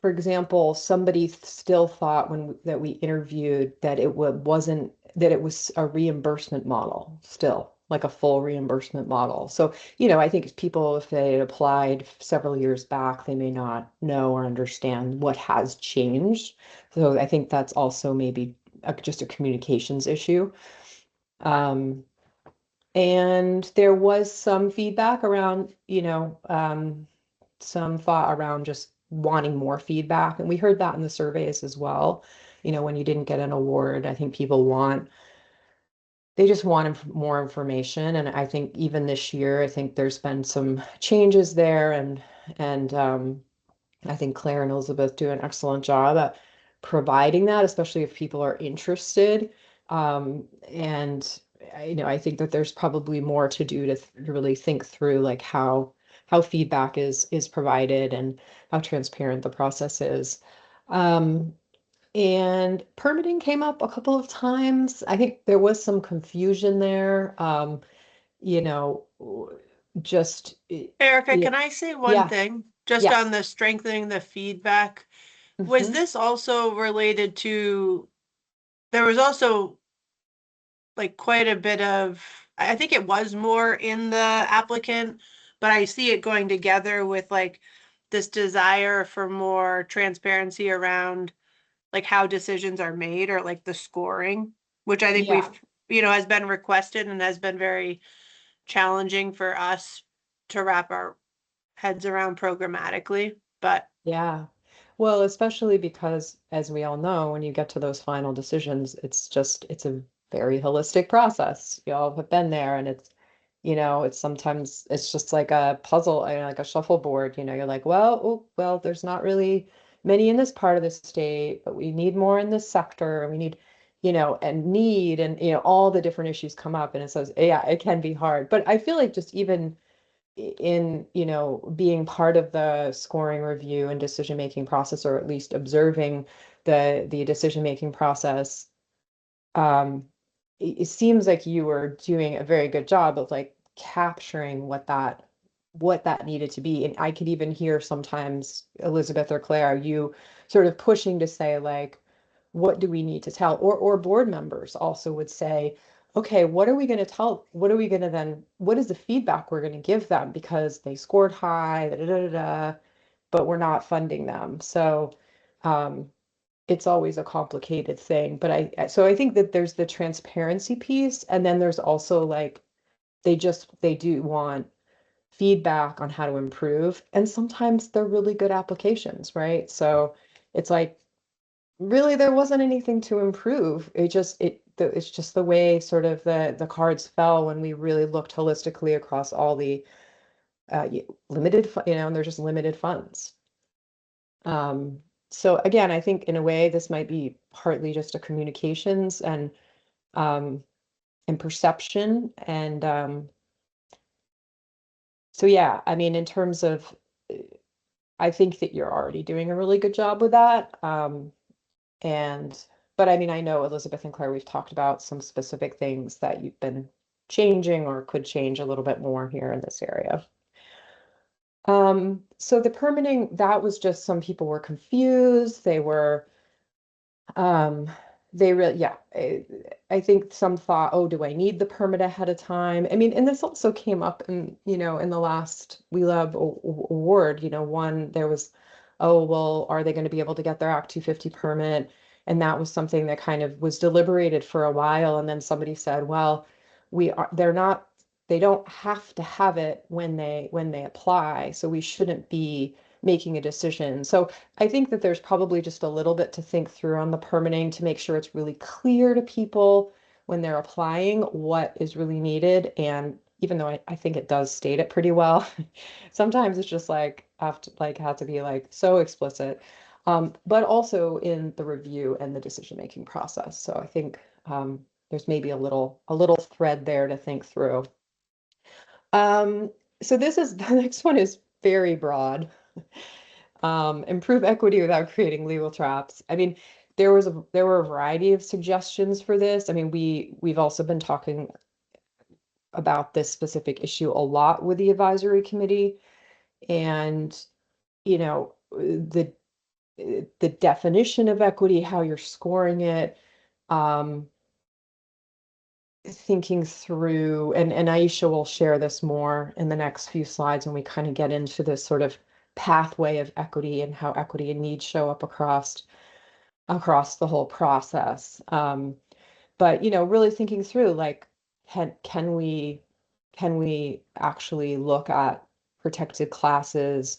for example, somebody still thought that we interviewed that it was a reimbursement model, still like a full reimbursement model. So, I think people, if they had applied several years back, they may not know or understand what has changed. So I think that's also maybe just a communications issue. And there was some feedback around, some thought around just wanting more feedback. And we heard that in the surveys as well. When you didn't get an award, I think they just want more information. And I think even this year, I think there's been some changes there, and I think Claire and Elizabeth do an excellent job at providing that, especially if people are interested. And I think that there's probably more to do to really think through like how feedback is provided, and how transparent the process is. And permitting came up a couple of times. I think there was some confusion there. You know, just
Erica,
yeah,
can I say one
yeah,
thing? Just on
yes.
the strengthening the feedback. Was
Mhm.
this also related to, there was also like quite a bit of, I think it was more in the applicant, but I see it going together with like this desire for more transparency around like how decisions are made, or like the scoring, which I think
Yeah,
has been requested and has been very challenging for us to wrap our heads around programmatically. But
yeah. Well, especially because, as we all know, when you get to those final decisions, it's a very holistic process. You all have been there, and it's sometimes it's just like a puzzle, like a shuffleboard. You're like, well, oh, well, there's not really many in this part of the state, but we need more in this sector, and we need, and all the different issues come up, and it says, yeah, it can be hard. But I feel like just even in being part of the scoring review and decision making process, or at least observing the decision making process, um it seems like you were doing a very good job of like capturing what that needed to be. And I could even hear sometimes, Elizabeth or Claire, you sort of pushing to say like, what do we need to tell? Or board members also would say, okay, what are we going to tell? What are we going to then, what is the feedback we're going to give them because they scored high, but we're not funding them. So it's always a complicated thing. But so I think that there's the transparency piece, and then there's also like they do want feedback on how to improve. And sometimes they're really good applications, right? So it's like, really, there wasn't anything to improve. It's just the way sort of the cards fell when we really looked holistically across all the and they're just limited funds. So again, I think in a way this might be partly just a communications um, and perception. And so yeah, I mean, in terms of, I think that you're already doing a really good job with that. And, but I mean, I know Elizabeth and Claire, we've talked about some specific things that you've been changing or could change a little bit more here in this area. So the permitting, that was just some people were confused. Um, they really, yeah, I think some thought, oh, do I need the permit ahead of time? I mean, and this also came up in the last WLEB award, one, there was, oh, well, are they going to be able to get their Act 250 permit? And that was something that kind of was deliberated for a while. And then somebody said, well, they don't have to have it when they apply. So we shouldn't be making a decision. So I think that there's probably just a little bit to think through on the permitting to make sure it's really clear to people when they're applying what is really needed. And even though I think it does state it pretty well, sometimes it's just like have to be like so explicit. But also in the review and the decision-making process. So I think there's maybe a little thread there to think through. So the next one is very broad. Improve equity without creating legal traps. I mean, there were a variety of suggestions for this. I mean, we've also been talking about this specific issue a lot with the advisory committee, and the definition of equity, how you're scoring it, thinking through, and Aisha will share this more in the next few slides when we kind of get into this sort of pathway of equity and how equity and needs show up across the whole process. But really thinking through like, can we actually look at protected classes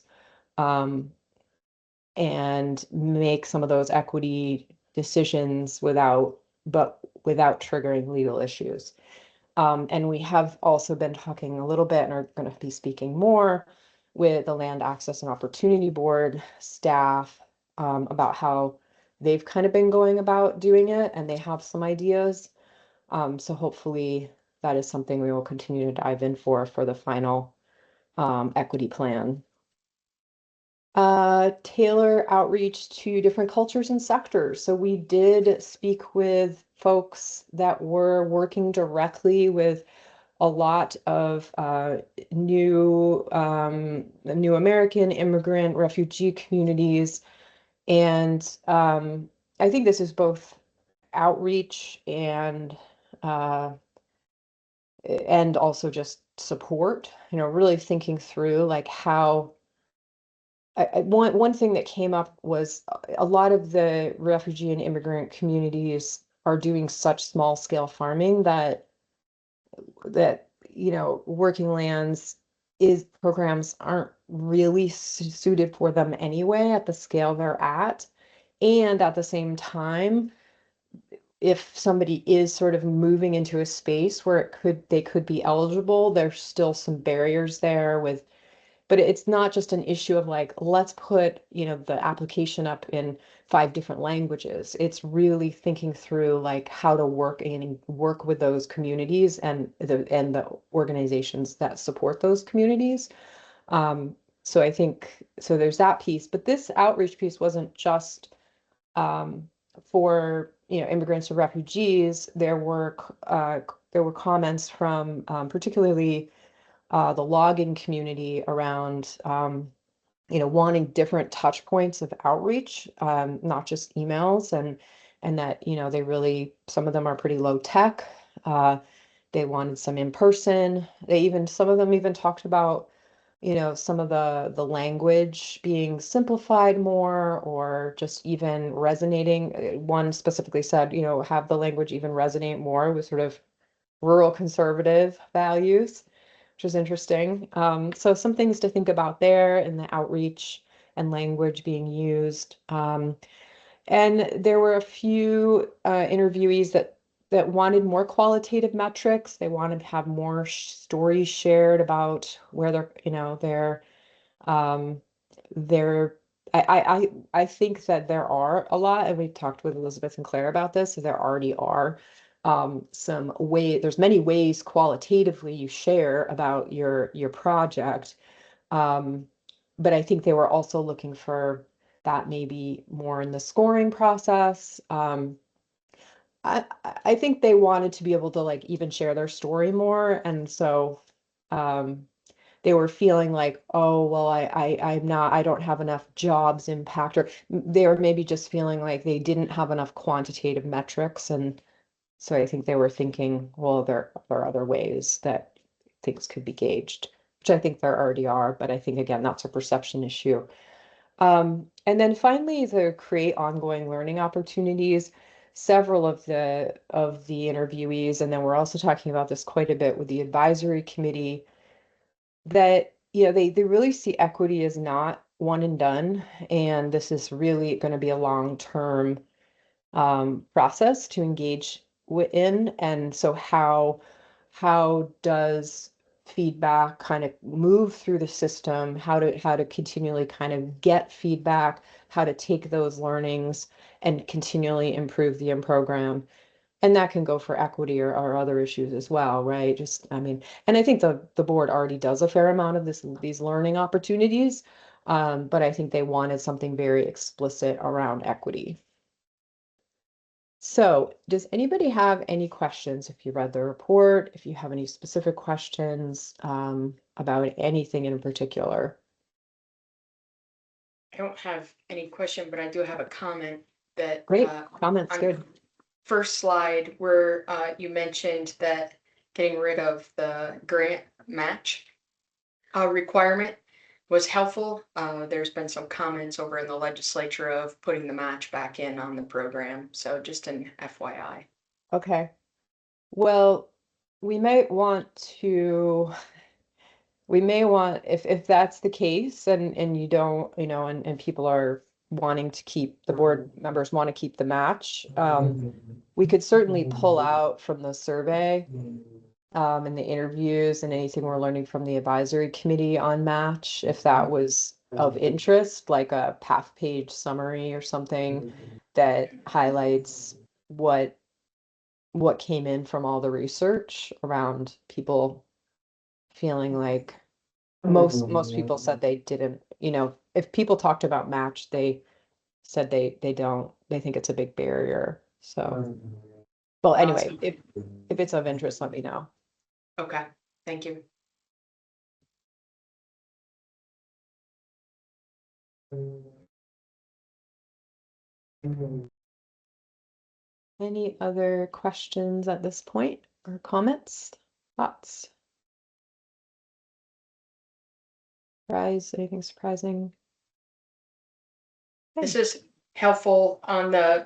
and make some of those equity decisions without triggering legal issues. And we have also been talking a little bit and are going to be speaking more with the Land Access and Opportunity Board staff about how they've kind of been going about doing it, and they have some ideas. So hopefully that is something we will continue to dive in for the final equity plan. Tailor outreach to different cultures and sectors. So we did speak with folks that were working directly with a lot of new American immigrant refugee communities. And I think this is both outreach and also just support, really thinking through like how one thing that came up was a lot of the refugee and immigrant communities are doing such small scale farming that working lands programs aren't really suited for them anyway at the scale they're at. And at the same time, if somebody is sort of moving into a space where they could be eligible, there's still some barriers there with, but it's not just an issue of like, let's put, the application up in 5 different languages. It's really thinking through like how to work with those communities and the organizations that support those communities. So I think, so there's that piece, but this outreach piece wasn't just for immigrants or refugees. There were comments from particularly the logging community around wanting different touch points of outreach, not just emails, and that they really, some of them are pretty low tech. They wanted some in person. Some of them even talked about some of the language being simplified more or just even resonating. One specifically said, have the language even resonate more with sort of rural conservative values, which is interesting. So some things to think about there in the outreach and language being used. And there were a few interviewees that wanted more qualitative metrics. They wanted to have more stories shared about where they're I think that there are a lot, and we talked with Elizabeth and Claire about this, so there already are there's many ways qualitatively you share about your project. But I think they were also looking for that maybe more in the scoring process. I think they wanted to be able to like even share their story more, and so they were feeling like, oh well, I don't have enough jobs impact, or they were maybe just feeling like they didn't have enough quantitative metrics, and so I think they were thinking, well, there are other ways that things could be gauged, which I think there already are, but I think again that's a perception issue. And then finally, to create ongoing learning opportunities. Several of the interviewees, and then we're also talking about this quite a bit with the advisory committee, that they really see equity as not one and done, and this is really going to be a long-term process to engage in. And so how does feedback kind of move through the system, how to continually kind of get feedback, how to take those learnings and continually improve the program. And that can go for equity or other issues as well, right? Just, I mean, and I think the board already does a fair amount of these learning opportunities, but I think they wanted something very explicit around equity. So does anybody have any questions if you read the report, if you have any specific questions about anything in particular?
I don't have any question, but I do have a comment that.
Great, comments,
on
good.
First slide where you mentioned that getting rid of the grant match requirement was helpful. There's been some comments over in the legislature of putting the match back in on the program. So just an FYI.
Okay. Well, we might want to, if that's the case and you don't, and people are wanting to keep, the board members want to keep the match, we could certainly pull out from the survey and the interviews and anything we're learning from the advisory committee on match, if that was of interest, like a path page summary or something that highlights what came in from all the research around people feeling like most people said they didn't, if people talked about match, they said they think it's a big barrier. So, well, anyway,
Awesome.
if it's of interest, let me know.
Okay, thank you.
Any other questions at this point or comments, thoughts? Anything surprising?
This is helpful on the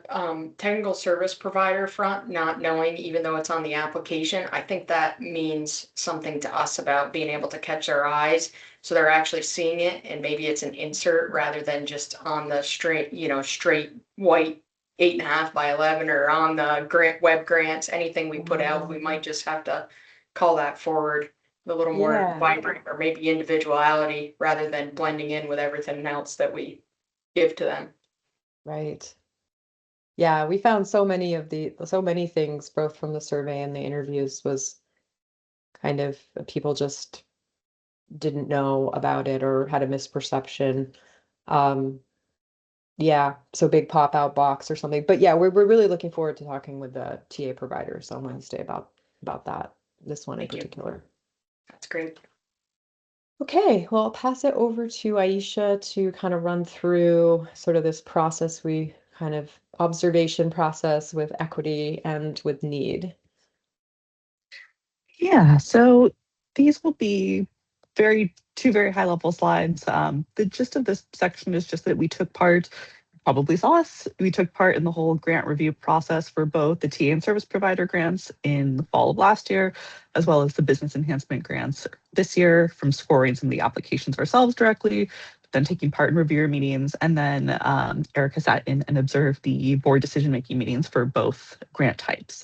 technical service provider front, not knowing, even though it's on the application. I think that means something to us about being able to catch their eyes. So they're actually seeing it, and maybe it's an insert rather than just on the straight, straight white 8.5 by 11, or on the web grants, anything we put out, we might just have to call that forward a little more
Yeah.
vibrant, or maybe individuality rather than blending in with everything else that we give to them.
Right. Yeah, we found so many things, both from the survey and the interviews, was kind of people just didn't know about it or had a misperception. Yeah, so big pop out box or something. But yeah, we're really looking forward to talking with the TA providers on Wednesday about that, this one in
Thank you.
particular.
That's great.
Okay, well, I'll pass it over to Aisha to kind of run through sort of this process, we kind of observation process with equity and with need.
Yeah, so these will be two very high level slides. The gist of this section is just that we took part, probably saw us, we took part in the whole grant review process for both the TA and service provider grants in the fall of last year, as well as the business enhancement grants this year, from scoring some of the applications ourselves directly, then taking part in reviewer meetings, and then Erica sat in and observed the board decision-making meetings for both grant types.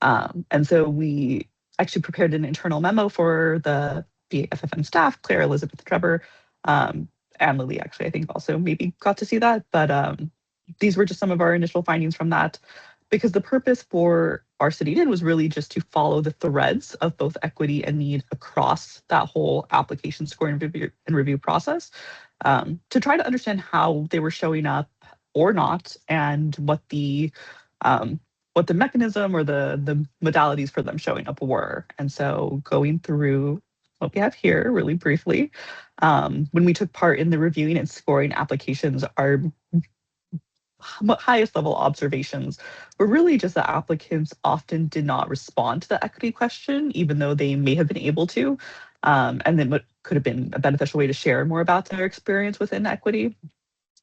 And so we actually prepared an internal memo for the BFFM staff, Claire, Elizabeth, Trevor, and Lily, actually, I think also maybe got to see that. But these were just some of our initial findings from that, because the purpose for our sitting in was really just to follow the threads of both equity and need across that whole application scoring and review process, to try to understand how they were showing up or not, and what the mechanism or the modalities for them showing up were. And so going through what we have here really briefly, when we took part in the reviewing and scoring applications, our highest level observations were really just that applicants often did not respond to the equity question, even though they may have been able to. And then what could have been a beneficial way to share more about their experience within equity.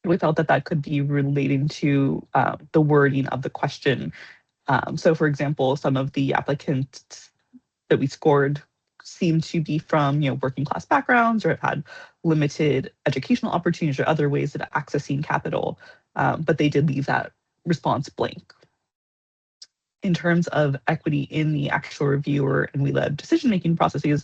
We felt that could be relating to the wording of the question. So for example, some of the applicants that we scored seem to be from working class backgrounds, or have had limited educational opportunities or other ways of accessing capital, but they did leave that response blank. In terms of equity in the actual reviewer and WLEB decision-making processes,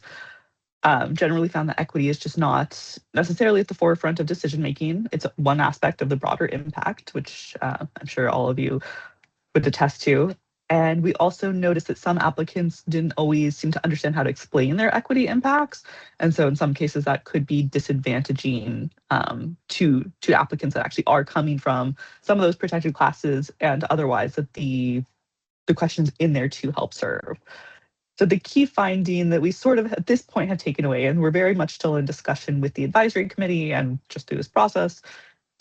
generally found that equity is just not necessarily at the forefront of decision-making. It's one aspect of the broader impact, which I'm sure all of you would attest to. And we also noticed that some applicants didn't always seem to understand how to explain their equity impacts. And so in some cases that could be disadvantaging to applicants that actually are coming from some of those protected classes, and otherwise that the questions in there to help serve. So the key finding that we sort of at this point have taken away, and we're very much still in discussion with the advisory committee and just through this process,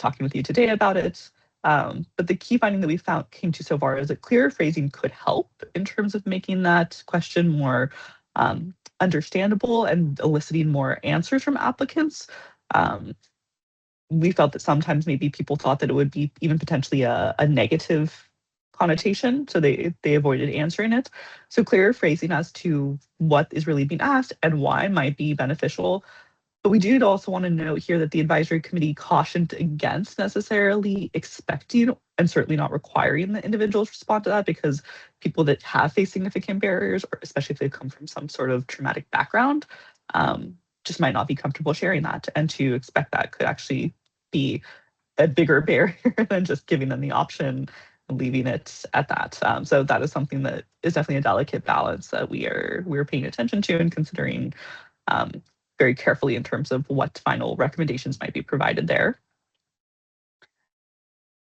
talking with you today about it. But the key finding that we came to so far is that clearer phrasing could help in terms of making that question more understandable and eliciting more answers from applicants. We felt that sometimes maybe people thought that it would be even potentially a negative connotation, so they avoided answering it. So clearer phrasing as to what is really being asked and why might be beneficial. But we did also want to note here that the advisory committee cautioned against necessarily expecting and certainly not requiring the individuals respond to that, because people that have faced significant barriers, or especially if they come from some sort of traumatic background, just might not be comfortable sharing that. And to expect that could actually be a bigger barrier than just giving them the option and leaving it at that. So that is something that is definitely a delicate balance that we're paying attention to and considering very carefully in terms of what final recommendations might be provided there.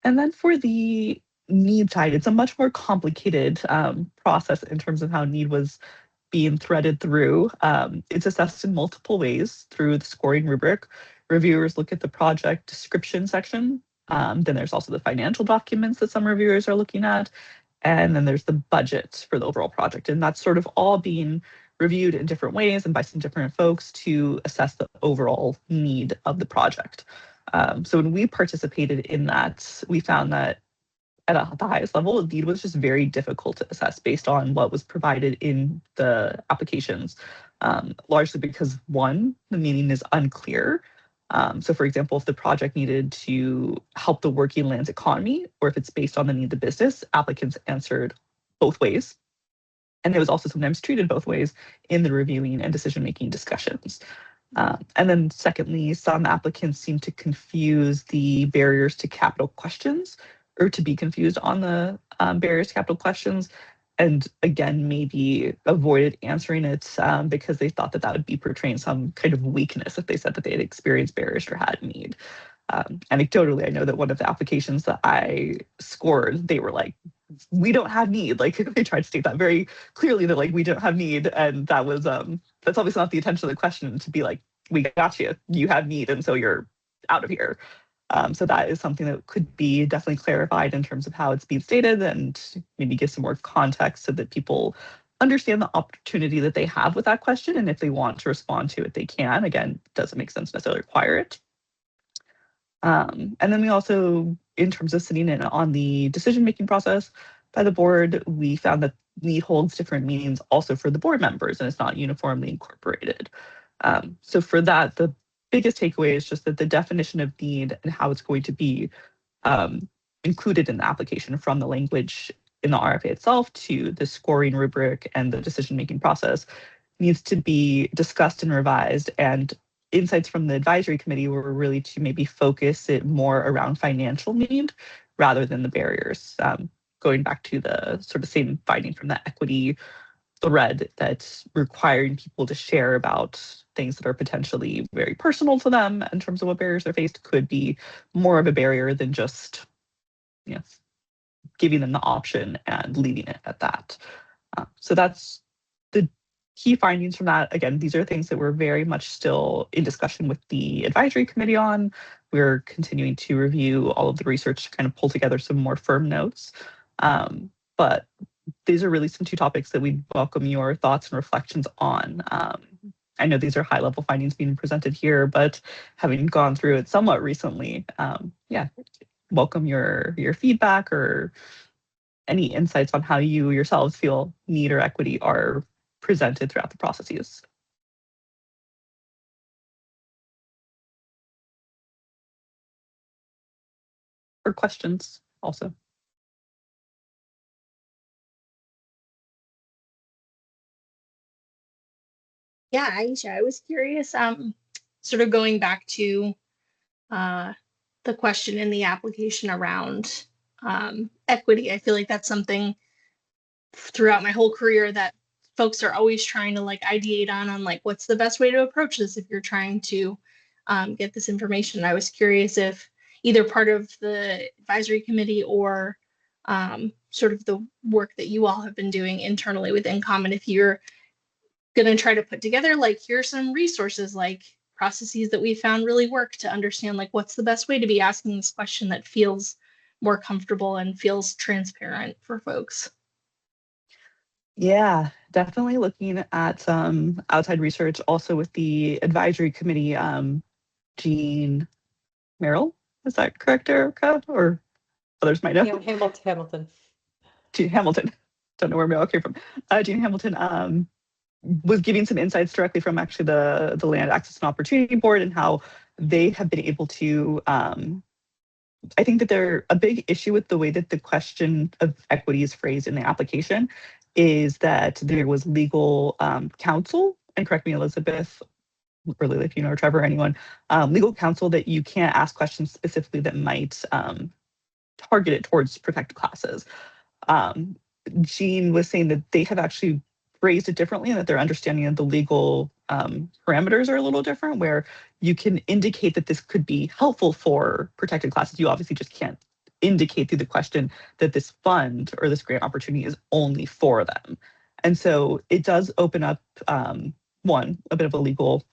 And then for the need side, it's a much more complicated process in terms of how need was being threaded through. It's assessed in multiple ways through the scoring rubric. Reviewers look at the project description section. Then there's also the financial documents that some reviewers are looking at. And then there's the budget for the overall project. And that's sort of all being reviewed in different ways and by some different folks to assess the overall need of the project. So when we participated in that, we found that at the highest level, the need was just very difficult to assess based on what was provided in the applications, largely because one, the meaning is unclear. So for example, if the project needed to help the working lands economy, or if it's based on the need of the business, applicants answered both ways. And it was also sometimes treated both ways in the reviewing and decision-making discussions. And then secondly, some applicants seem to confuse the barriers to capital questions, or to be confused on the barriers to capital questions, and again, maybe avoided answering it because they thought that that would be portraying some kind of weakness if they said that they had experienced barriers or had need. Anecdotally, I know that one of the applications that I scored, they were like, we don't have need. Like they tried to state that very clearly that like we don't have need. And that was that's obviously not the intention of the question, to be like, we got you, you have need, and so you're out of here. So that is something that could be definitely clarified in terms of how it's being stated, and maybe give some more context so that people understand the opportunity that they have with that question. And if they want to respond to it, they can. Again, doesn't make sense to necessarily require it. And then we also, in terms of sitting in on the decision-making process by the board, we found that need holds different meanings also for the board members, and it's not uniformly incorporated. So for that, the biggest takeaway is just that the definition of need and how it's going to be included in the application, from the language in the RFA itself to the scoring rubric and the decision-making process, needs to be discussed and revised. And insights from the advisory committee were really to maybe focus it more around financial need rather than the barriers. Going back to the sort of same finding from the equity thread, that's requiring people to share about things that are potentially very personal to them in terms of what barriers they're faced could be more of a barrier than just, you know, giving them the option and leaving it at that. So that's the key findings from that. Again, these are things that we're very much still in discussion with the advisory committee on. We're continuing to review all of the research to kind of pull together some more firm notes. But these are really some two topics that we welcome your thoughts and reflections on. I know these are high level findings being presented here, but having gone through it somewhat recently, yeah, welcome your feedback or any insights on how you yourselves feel need or equity are presented throughout the processes. Or questions also.
Yeah, Aisha, I was curious, sort of going back to the question in the application around equity. I feel like that's something throughout my whole career that folks are always trying to like ideate on like what's the best way to approach this if you're trying to get this information. I was curious if either part of the advisory committee or sort of the work that you all have been doing internally with InCommon, if you're going to try to put together like here's some resources like processes that we found really work to understand like what's the best way to be asking this question that feels more comfortable and feels transparent for folks.
Yeah, definitely looking at some outside research also with the advisory committee. Jean Merrill, is that correct, Erica? Or others might know?
Hamilton.
Jean Hamilton. Don't know where Merrill came from. Jean Hamilton was giving some insights directly from actually the Land Access and Opportunity Board and how they have been able to, I think that they're a big issue with the way that the question of equity is phrased in the application is that there was legal counsel, and correct me, Elizabeth, really if you know, or Trevor, or anyone, legal counsel that you can't ask questions specifically that might target it towards protected classes. Jean was saying that they have actually phrased it differently and that their understanding of the legal parameters are a little different, where you can indicate that this could be helpful for protected classes. You obviously just can't indicate through the question that this fund or this grant opportunity is only for them. And so it does open up, one, a bit of a legal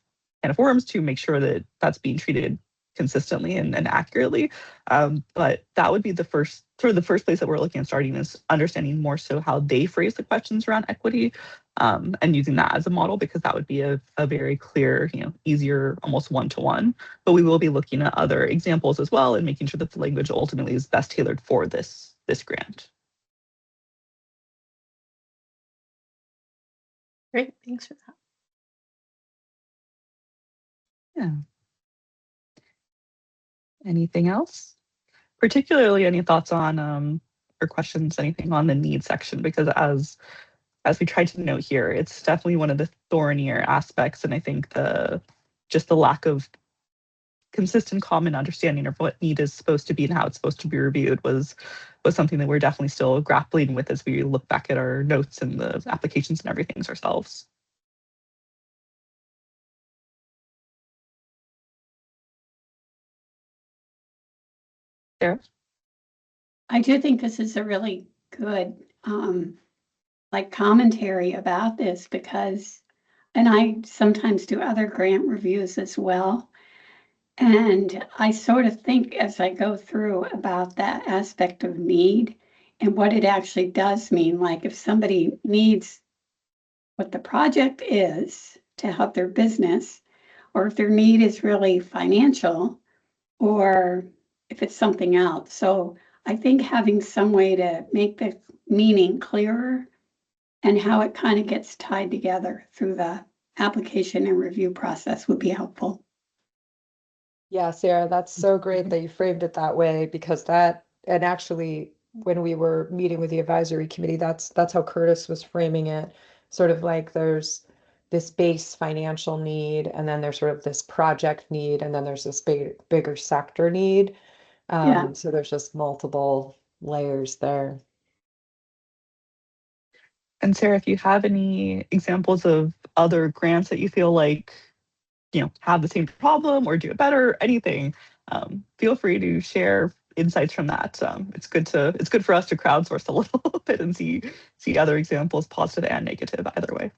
can of worms to make sure that that's being treated consistently and accurately. But that would be the first place that we're looking at starting, is understanding more so how they phrase the questions around equity, and using that as a model, because that would be a very clear, easier, almost one-to-one. But we will be looking at other examples as well and making sure that the language ultimately is best tailored for this grant.
Great, thanks for that.
Yeah. Anything else? Particularly any thoughts on or questions, anything on the need section? Because as we tried to note here, it's definitely one of the thornier aspects, and I think the lack of consistent common understanding of what need is supposed to be and how it's supposed to be reviewed was something that we're definitely still grappling with as we look back at our notes and the applications and everything ourselves. Sarah?
I do think this is a really good commentary about this, because, and I sometimes do other grant reviews as well. And I sort of think as I go through about that aspect of need and what it actually does mean. Like if somebody needs what the project is to help their business, or if their need is really financial, or if it's something else. So I think having some way to make the meaning clearer and how it kind of gets tied together through the application and review process would be helpful.
Yeah, Sarah, that's so great that you framed it that way, because that, and actually when we were meeting with the advisory committee, that's how Curtis was framing it. Sort of like there's this base financial need, and then there's sort of this project need, and then there's this bigger sector need.
Yeah.
So there's just multiple layers there.
And Sarah, if you have any examples of other grants that you feel like, have the same problem or do it better, anything, feel free to share insights from that. It's good for us to crowdsource a little bit and see other examples, positive and negative, either way.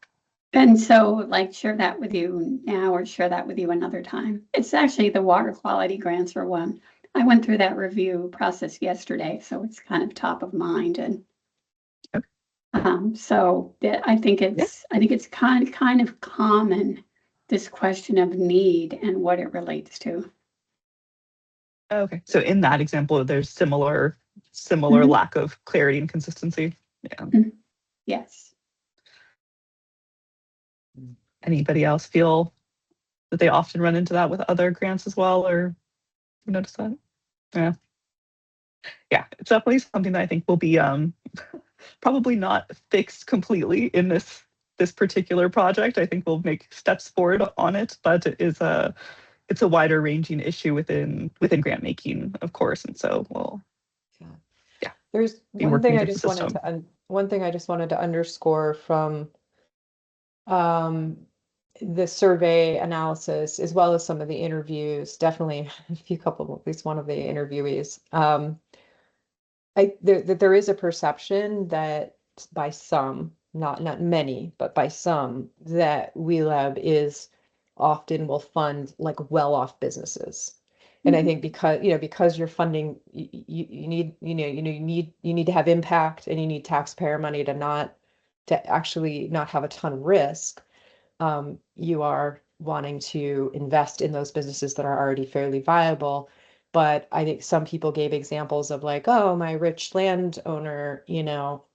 And so share that with you now or share that with you another time. It's actually the water quality grants are one. I went through that review process yesterday, so it's kind of top of mind. And so I think it's kind of common, this question of need and what it relates to.
Okay, so in that example, there's similar lack of clarity and consistency. Yeah.
Yes.
Anybody else feel that they often run into that with other grants as well, or you notice that? Yeah, it's definitely something that I think will be probably not fixed completely in this particular project. I think we'll make steps forward on it, but it's a wider ranging issue within grant making, of course, and so we'll. Yeah.
There's one thing I just wanted to underscore from the survey analysis, as well as some of the interviews, definitely at least one of the interviewees. There is a perception that by some, not many, but by some, that WLEB is often will fund like well-off businesses. And I think because you're funding, you need to have impact, and you need taxpayer money to actually not have a ton of risk. You are wanting to invest in those businesses that are already fairly viable. But I think some people gave examples of like, oh, my rich landowner,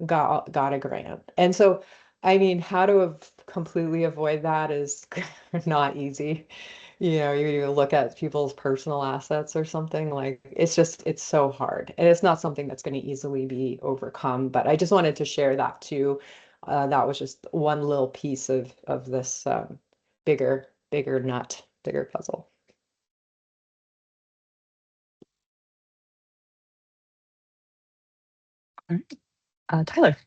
got a grant. And so, I mean, how to completely avoid that is not easy. You look at people's personal assets or something, like it's so hard. And it's not something that's going to easily be overcome. But I just wanted to share that too. That was just one little piece of this bigger puzzle.
All right. Tyler.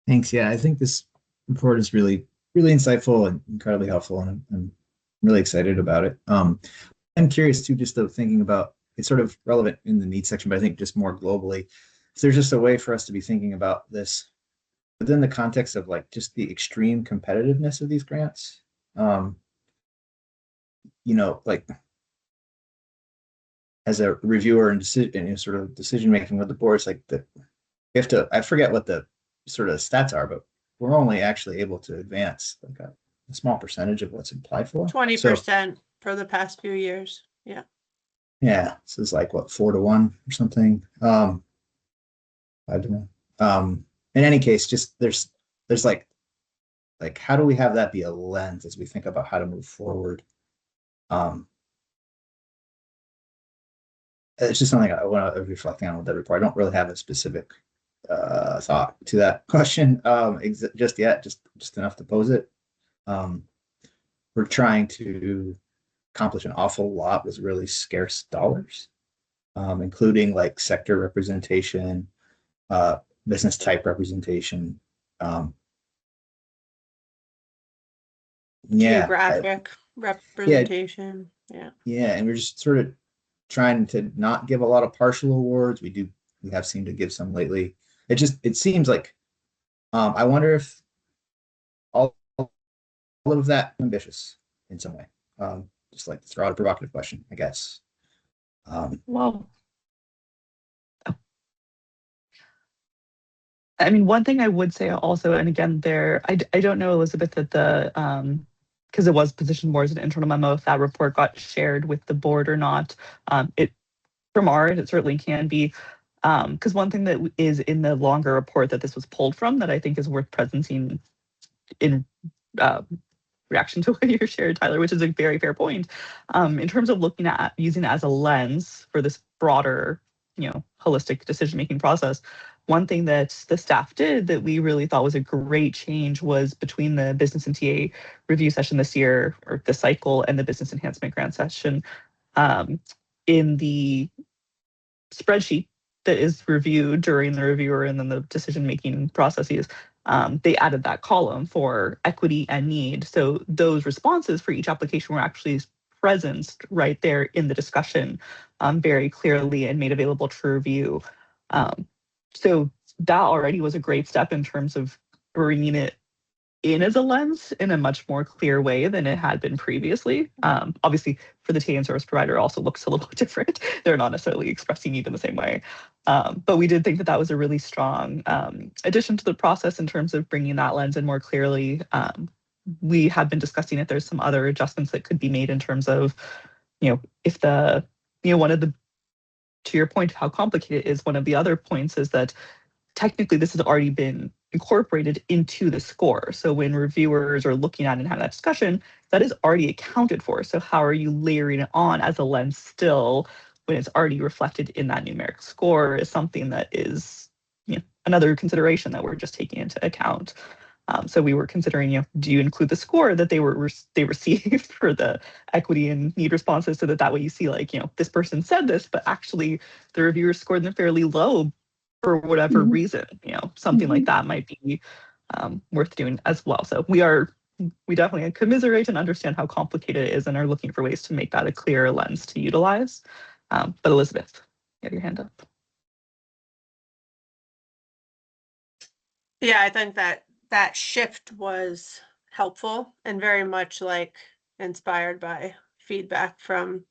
Thanks. Yeah, I think this report is really, really insightful and incredibly helpful, and I'm really excited about it. I'm curious too, just thinking about, it's sort of relevant in the needs section, but I think just more globally, if there's just a way for us to be thinking about this within the context of like just the extreme competitiveness of these grants. like as a reviewer and decision, sort of decision making with the boards, like the you have to, I forget what the sort of stats are, but we're only actually able to advance like a small percentage of what's applied for.
20% for the past few years. Yeah.
Yeah. So it's like what, 4-1 or something. I don't know. In any case, just there's like how do we have that be a lens as we think about how to move forward? It's just something I want to reflect on with that report. I don't really have a specific thought to that question just yet, just enough to pose it. We're trying to accomplish an awful lot with really scarce dollars, including like sector representation, business type representation.
Geographic representation. Yeah.
Yeah, and we're just sort of trying to not give a lot of partial awards. We have seemed to give some lately. It seems like I wonder if all of that ambitious in some way. Just like to throw out a provocative question, I guess.
Well, I mean, one thing I would say also, and again, I don't know, Elizabeth, that because it was positioned more as an internal memo, if that report got shared with the board or not. From our end, it certainly can be. Because one thing that is in the longer report that this was pulled from that I think is worth presencing in reaction to what you shared, Tyler, which is a very fair point. In terms of looking at using it as a lens for this broader, holistic decision-making process, one thing that the staff did that we really thought was a great change was between the business and TA review session this year, or this cycle, and the business enhancement grant session, in the spreadsheet that is reviewed during the reviewer and then the decision-making processes, they added that column for equity and need. So those responses for each application were actually present right there in the discussion very clearly and made available to review. So that already was a great step in terms of bringing it in as a lens in a much more clear way than it had been previously. Obviously, for the TA and service provider, also looks a little different. They're not necessarily expressing need in the same way. But we did think that that was a really strong addition to the process in terms of bringing that lens in more clearly. We have been discussing if there's some other adjustments that could be made in terms of, if the, one of the, to your point, how complicated it is, one of the other points is that technically this has already been incorporated into the score. So when reviewers are looking at it and having that discussion, that is already accounted for. So how are you layering it on as a lens still when it's already reflected in that numeric score is something that is, another consideration that we're just taking into account. So we were considering, do you include the score that they received for the equity and need responses, so that way you see like, this person said this, but actually the reviewers scored them fairly low for whatever reason, something like that might be worth doing as well. So we definitely commiserate and understand how complicated it is and are looking for ways to make that a clearer lens to utilize. But Elizabeth, you have your hand up.
Yeah, I think that shift was helpful and very much like inspired by feedback from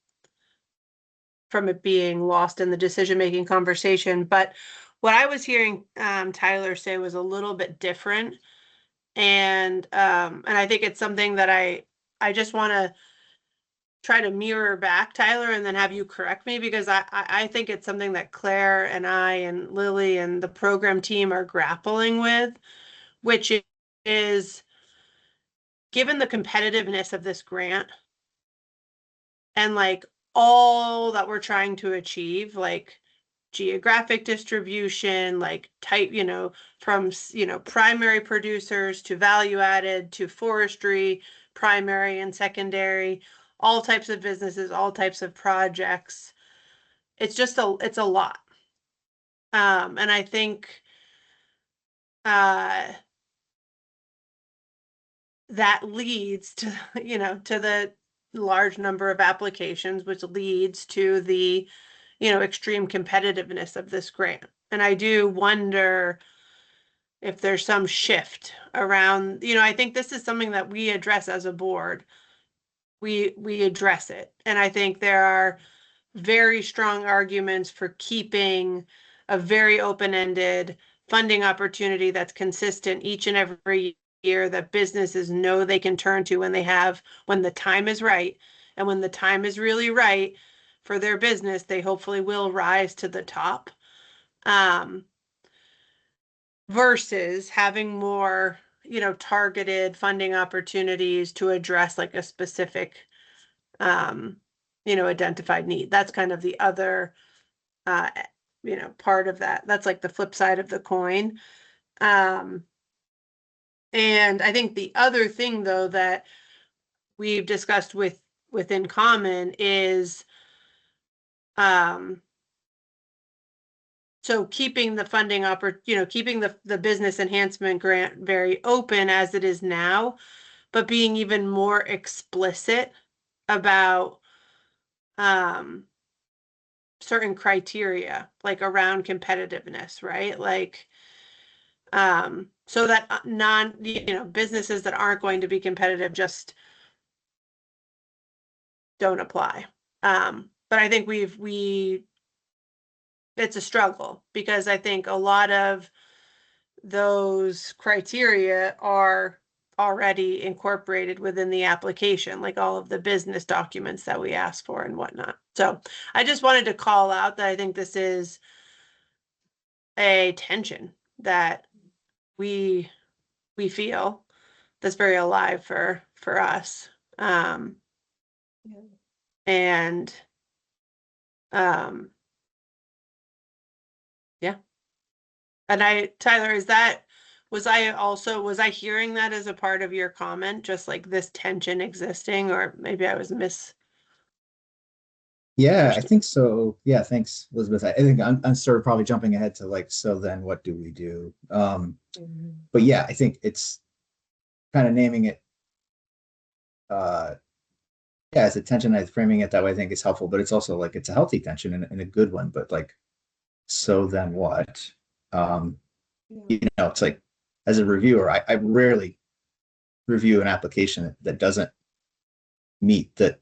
it being lost in the decision-making conversation. But what I was hearing Tyler say was a little bit different. And I think it's something that I just want to try to mirror back, Tyler, and then have you correct me, because I think it's something that Claire and I and Lily and the program team are grappling with, which is, given the competitiveness of this grant and like all that we're trying to achieve, like geographic distribution, like type, from, primary producers to value added to forestry, primary and secondary, all types of businesses, all types of projects. It's just it's a lot. And I think that leads to, to the large number of applications, which leads to the, extreme competitiveness of this grant. And I do wonder if there's some shift around, I think this is something that we address as a board. we address it. And I think there are very strong arguments for keeping a very open-ended funding opportunity that's consistent each and every year, that businesses know they can turn to when when the time is right. And when the time is really right for their business, they hopefully will rise to the top. Versus having more, targeted funding opportunities to address like a specific, identified need. That's kind of the other, part of that. That's like the flip side of the coin. And I think the other thing though that we've discussed within common is, so keeping the funding keeping the business enhancement grant very open as it is now, but being even more explicit about certain criteria, like around competitiveness, right? Like, so that businesses that aren't going to be competitive just don't apply. But I think it's a struggle, because I think a lot of those criteria are already incorporated within the application, like all of the business documents that we ask for and whatnot. So I just wanted to call out that I think this is a tension that we feel that's very alive for us. And yeah. And Tyler, was I hearing that as a part of your comment, just like this tension existing, or maybe I was
Yeah, I think so. Yeah, thanks, Elizabeth. I think I'm sort of probably jumping ahead to like, so then what do we do? But yeah, I think it's kind of naming it, yeah, it's a tension. I framing it that way, I think is helpful, but it's also like it's a healthy tension and a good one. But like, so then what? It's like, as a reviewer, I rarely review an application that doesn't meet the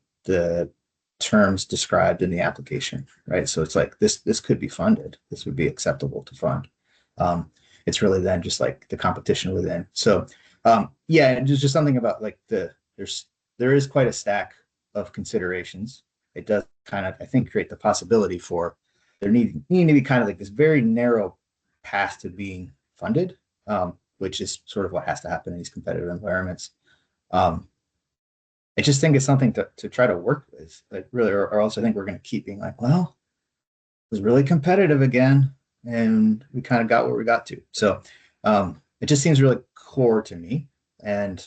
terms described in the application, right? So it's like this could be funded. This would be acceptable to fund. It's really then just like the competition within. So yeah, and just something about like there is quite a stack of considerations. It does kind of, I think, create the possibility for there needing to be kind of like this very narrow path to being funded, which is sort of what has to happen in these competitive environments. I just think it's something to try to work with, like really, or else I think we're going to keep being like, well, it was really competitive again, and we kind of got where we got to. So it just seems really core to me, and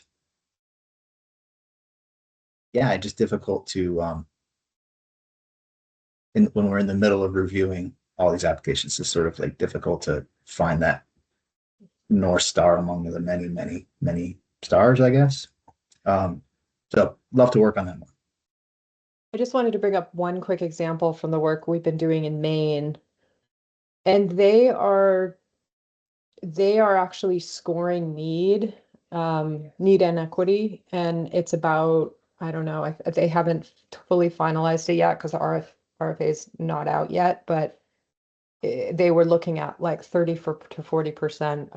yeah, it's just difficult to when we're in the middle of reviewing all these applications, it's sort of like difficult to find that North Star among the many, many, many stars, I guess. So love to work on that one.
I just wanted to bring up one quick example from the work we've been doing in Maine. And they are actually scoring need and equity. And it's about, I don't know, they haven't fully finalized it yet because the RFA is not out yet, but they were looking at like 30 to 40%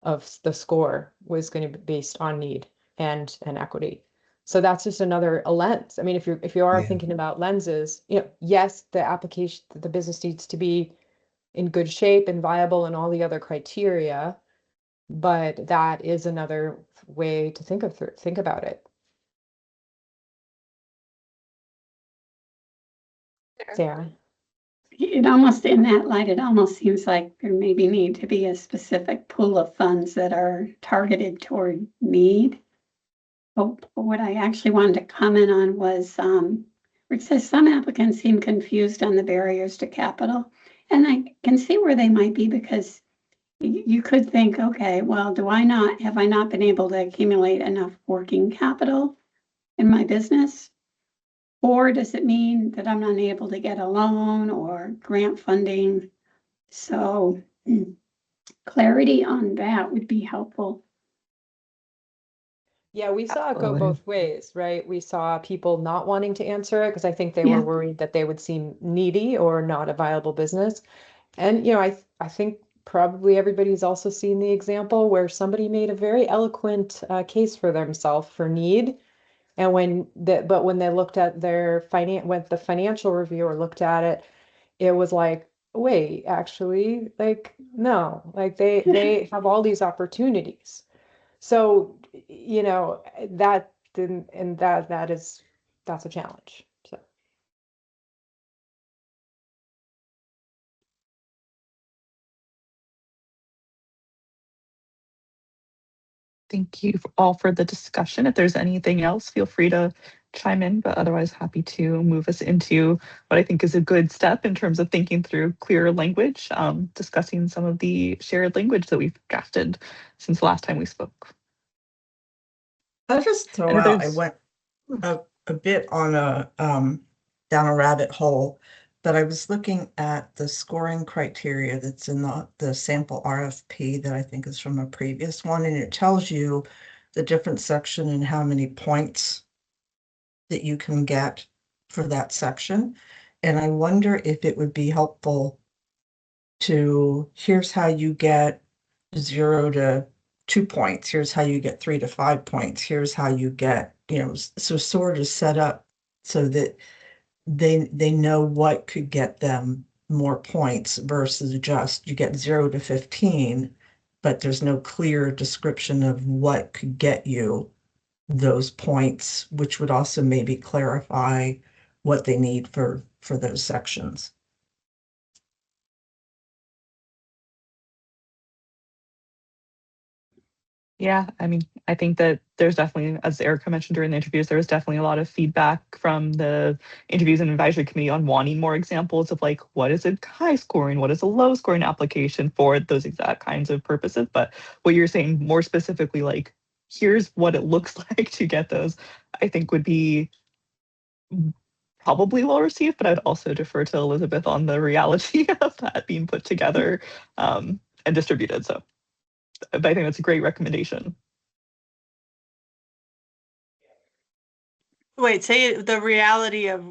of the score was going to be based on need and equity. So that's just another lens. I mean, if you are thinking about lenses, yes, the business needs to be in good shape and viable and all the other criteria, but that is another way to think about it. Sarah.
It almost, in that light, it almost seems like there maybe need to be a specific pool of funds that are targeted toward need. But what I actually wanted to comment on was, where it says some applicants seem confused on the barriers to capital. And I can see where they might be, because you could think, okay, well, have I not been able to accumulate enough working capital in my business? Or does it mean that I'm not able to get a loan or grant funding? So clarity on that would be helpful.
Yeah, we saw it go
Absolutely.
both ways, right? We saw people not wanting to answer it because I think they
Yeah.
were worried that they would seem needy or not a viable business. And I think probably everybody's also seen the example where somebody made a very eloquent case for themselves for need. And when they looked at when the financial reviewer looked at it, it was like, wait, actually, like, no, like they have all these opportunities. So, that didn't, and that's a challenge. So,
Thank you all for the discussion. If there's anything else, feel free to chime in, but otherwise happy to move us into what I think is a good step in terms of thinking through clearer language, discussing some of the shared language that we've drafted since the last time we spoke.
I'll just
And
throw
if
out, I
there's
went a bit on down a rabbit hole, but I was looking at the scoring criteria that's in the sample RFP that I think is from a previous one, and it tells you the different section and how many points that you can get for that section. And I wonder if it would be helpful to, here's how you get 0 to 2 points, here's how you get 3 to 5 points, here's how you get, so sort of set up so that they know what could get them more points versus just you get 0 to 15, but there's no clear description of what could get you those points, which would also maybe clarify what they need for those sections.
Yeah, I mean, I think that there's definitely, as Erica mentioned during the interviews, there was definitely a lot of feedback from the interviews and advisory committee on wanting more examples of like, what is a high scoring, what is a low scoring application for those exact kinds of purposes. But what you're saying more specifically, like, here's what it looks like to get those, I think would be probably well received, but I'd also defer to Elizabeth on the reality of that being put together and distributed. So but I think that's a great recommendation.
Wait, say the reality of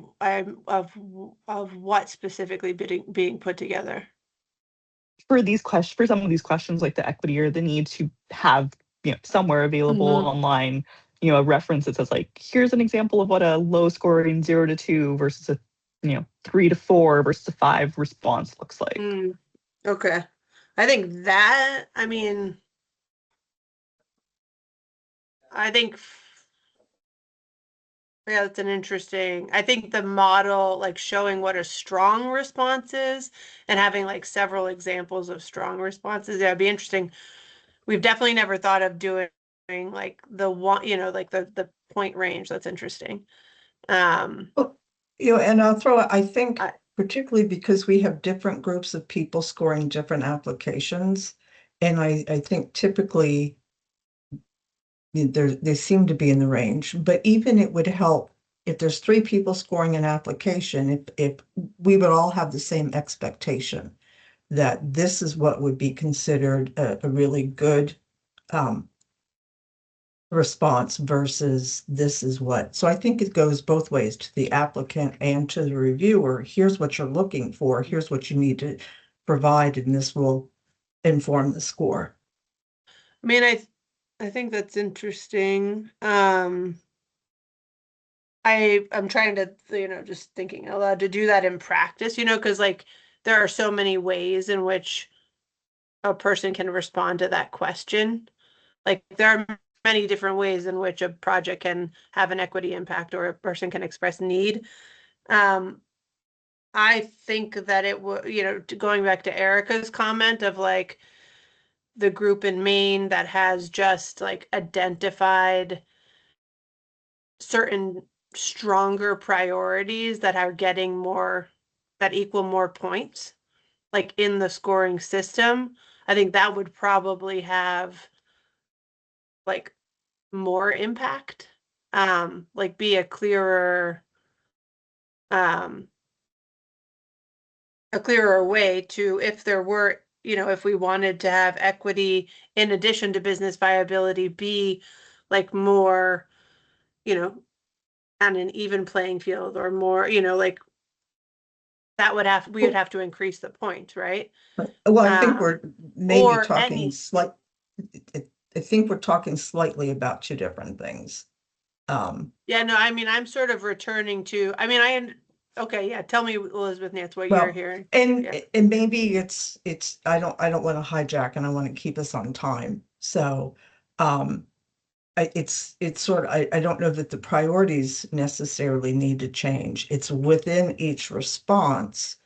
what specifically being put together.
For these questions, for some of these questions, like the equity or the need to have, somewhere available online, a reference that says like, here's an example of what a low scoring 0 to 2 versus a, 3 to 4 versus a 5 response looks like.
Okay. I think that, I mean, I think, yeah, that's an interesting, I think the model, like showing what a strong response is and having like several examples of strong responses, yeah, it'd be interesting. We've definitely never thought of doing like the one, like the point range. That's interesting.
And I'll throw out, I think, particularly because we have different groups of people scoring different applications, and I think typically they seem to be in the range, but even it would help if there's 3 people scoring an application, if we would all have the same expectation that this is what would be considered a really good response versus this is what. So I think it goes both ways, to the applicant and to the reviewer. Here's what you're looking for. Here's what you need to provide, and this will inform the score.
I mean, I think that's interesting. I'm trying to, just thinking out loud to do that in practice, because like there are so many ways in which a person can respond to that question. Like there are many different ways in which a project can have an equity impact or a person can express need. I think that it would, going back to Erica's comment of like the group in Maine that has just like identified certain stronger priorities that are getting more, that equal more points, like in the scoring system. I think that would probably have like more impact, like be um, a clearer way to, if there were, if we wanted to have equity in addition to business viability be like more, you know, on an even playing field or more, like that we would have to increase the point, right?
Well, I think we're maybe
or
talking
any-
I think we're talking slightly about two different things.
Yeah, no, I mean, I'm sort of returning to, okay, yeah, tell me, Elizabeth Nance, what
Well,
you're hearing.
and
Yeah.
and maybe it's I don't want to hijack, and I want to keep us on time. So it's sort of, I don't know that the priorities necessarily need to change. It's within each response,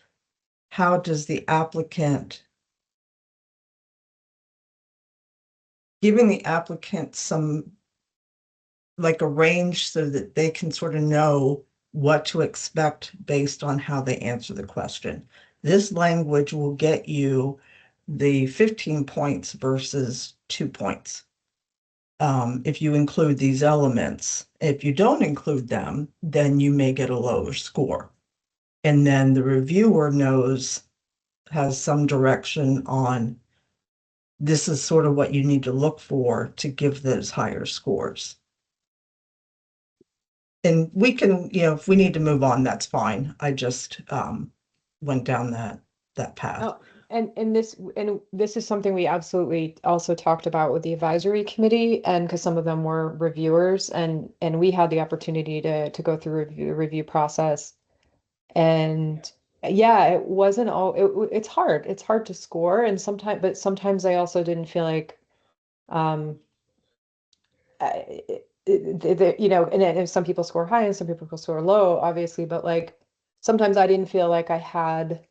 how does the applicant, giving the applicant some, like a range so that they can sort of know what to expect based on how they answer the question. This language will get you the 15 points versus 2 points. If you include these elements. If you don't include them, then you may get a lower score. And then the reviewer has some direction on this is sort of what you need to look for to give those higher scores. And we can, if we need to move on, that's fine. I just went down that path.
Oh, and this is something we absolutely also talked about with the advisory committee, and because some of them were reviewers, and we had the opportunity to go through the review process. And yeah, it wasn't it's hard to score, and sometimes I also didn't feel like and some people score high and some people score low, obviously, but like sometimes I didn't feel like I had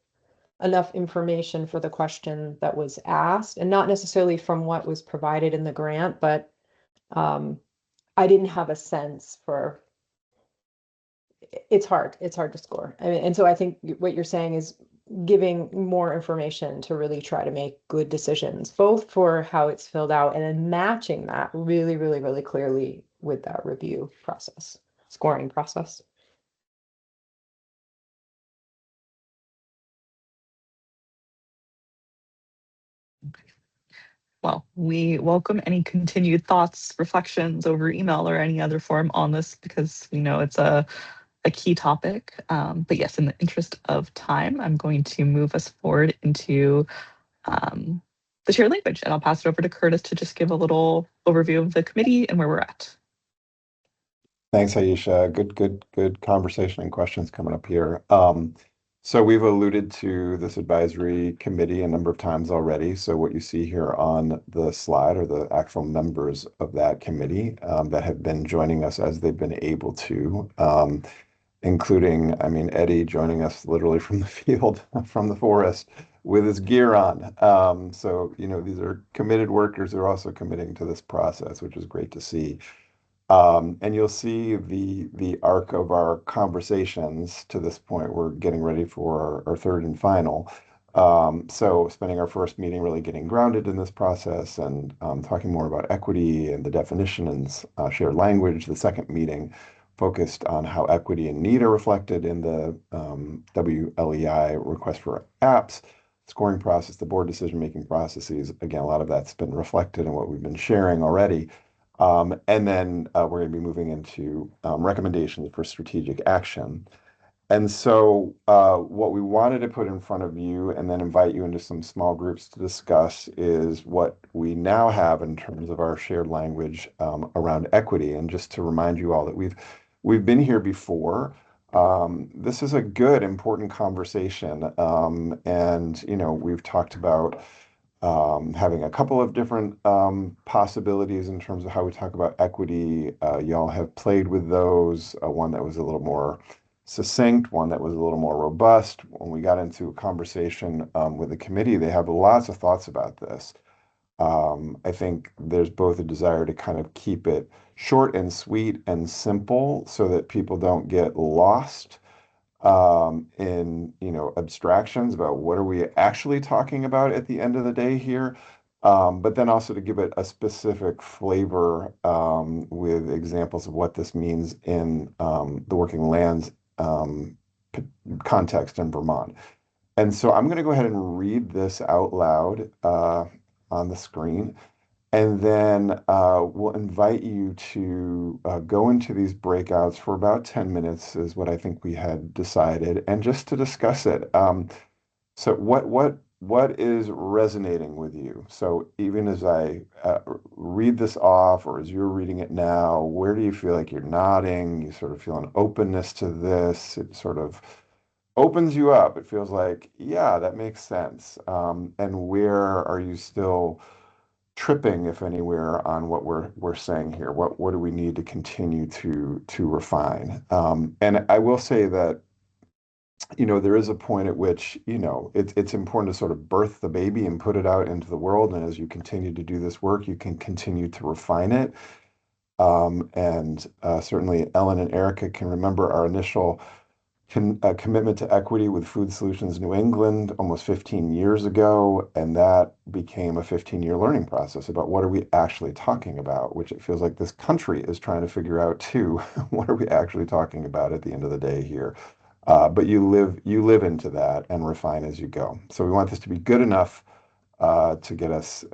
enough information for the question that was asked, and not necessarily from what was provided in the grant, but I didn't have a sense for. It's hard to score. I mean, and so I think what you're saying is giving more information to really try to make good decisions, both for how it's filled out and then matching that really, really, really clearly with that review process, scoring process.
Well, we welcome any continued thoughts, reflections over email or any other form on this, because we know it's a key topic. But yes, in the interest of time, I'm going to move us forward into the shared language, and I'll pass it over to Curtis to just give a little overview of the committee and where we're at.
Thanks, Aisha. Good conversation and questions coming up here. So we've alluded to this advisory committee a number of times already. So what you see here on the slide are the actual members of that committee that have been joining us as they've been able to, including, Eddie joining us literally from the field, from the forest with his gear on. So, these are committed workers. They're also committing to this process, which is great to see. And you'll see the arc of our conversations to this point. We're getting ready for our third and final. So spending our first meeting really getting grounded in this process and talking more about equity and the definition and shared language. The second meeting focused on how equity and need are reflected in the WLEI request for apps, scoring process, the board decision-making processes. Again, a lot of that's been reflected in what we've been sharing already. And then we're going to be moving into recommendations for strategic action. And so what we wanted to put in front of you and then invite you into some small groups to discuss is what we now have in terms of our shared language around equity. And just to remind you all that we've been here before. This is a good, important conversation. And, we've talked about having a couple of different possibilities in terms of how we talk about equity. Y'all have played with those, one that was a little more succinct, one that was a little more robust. When we got into a conversation with the committee, they have lots of thoughts about this. I think there's both a desire to kind of keep it short and sweet and simple so that people don't get lost in abstractions about what are we actually talking about at the end of the day here, but then also to give it a specific flavor with examples of what this means in the working lands context in Vermont. And so I'm going to go ahead and read this out loud on the screen. And then we'll invite you to go into these breakouts for about 10 minutes is what I think we had decided, and just to discuss it. So what is resonating with you? So even as I read this off, or as you're reading it now, where do you feel like you're nodding? You sort of feel an openness to this. It sort of opens you up. It feels like, yeah, that makes sense. And where are you still tripping, if anywhere, on what we're saying here? What do we need to continue to refine? And I will say that, there is a point at which, it's important to sort of birth the baby and put it out into the world. And as you continue to do this work, you can continue to refine it. And certainly Ellen and Erica can remember our initial commitment to equity with Food Solutions New England almost 15 years ago, and that became a 15-year learning process about what are we actually talking about, which it feels like this country is trying to figure out too. What are we actually talking about at the end of the day here? But you live into that and refine as you go. So we want this to be good enough to get us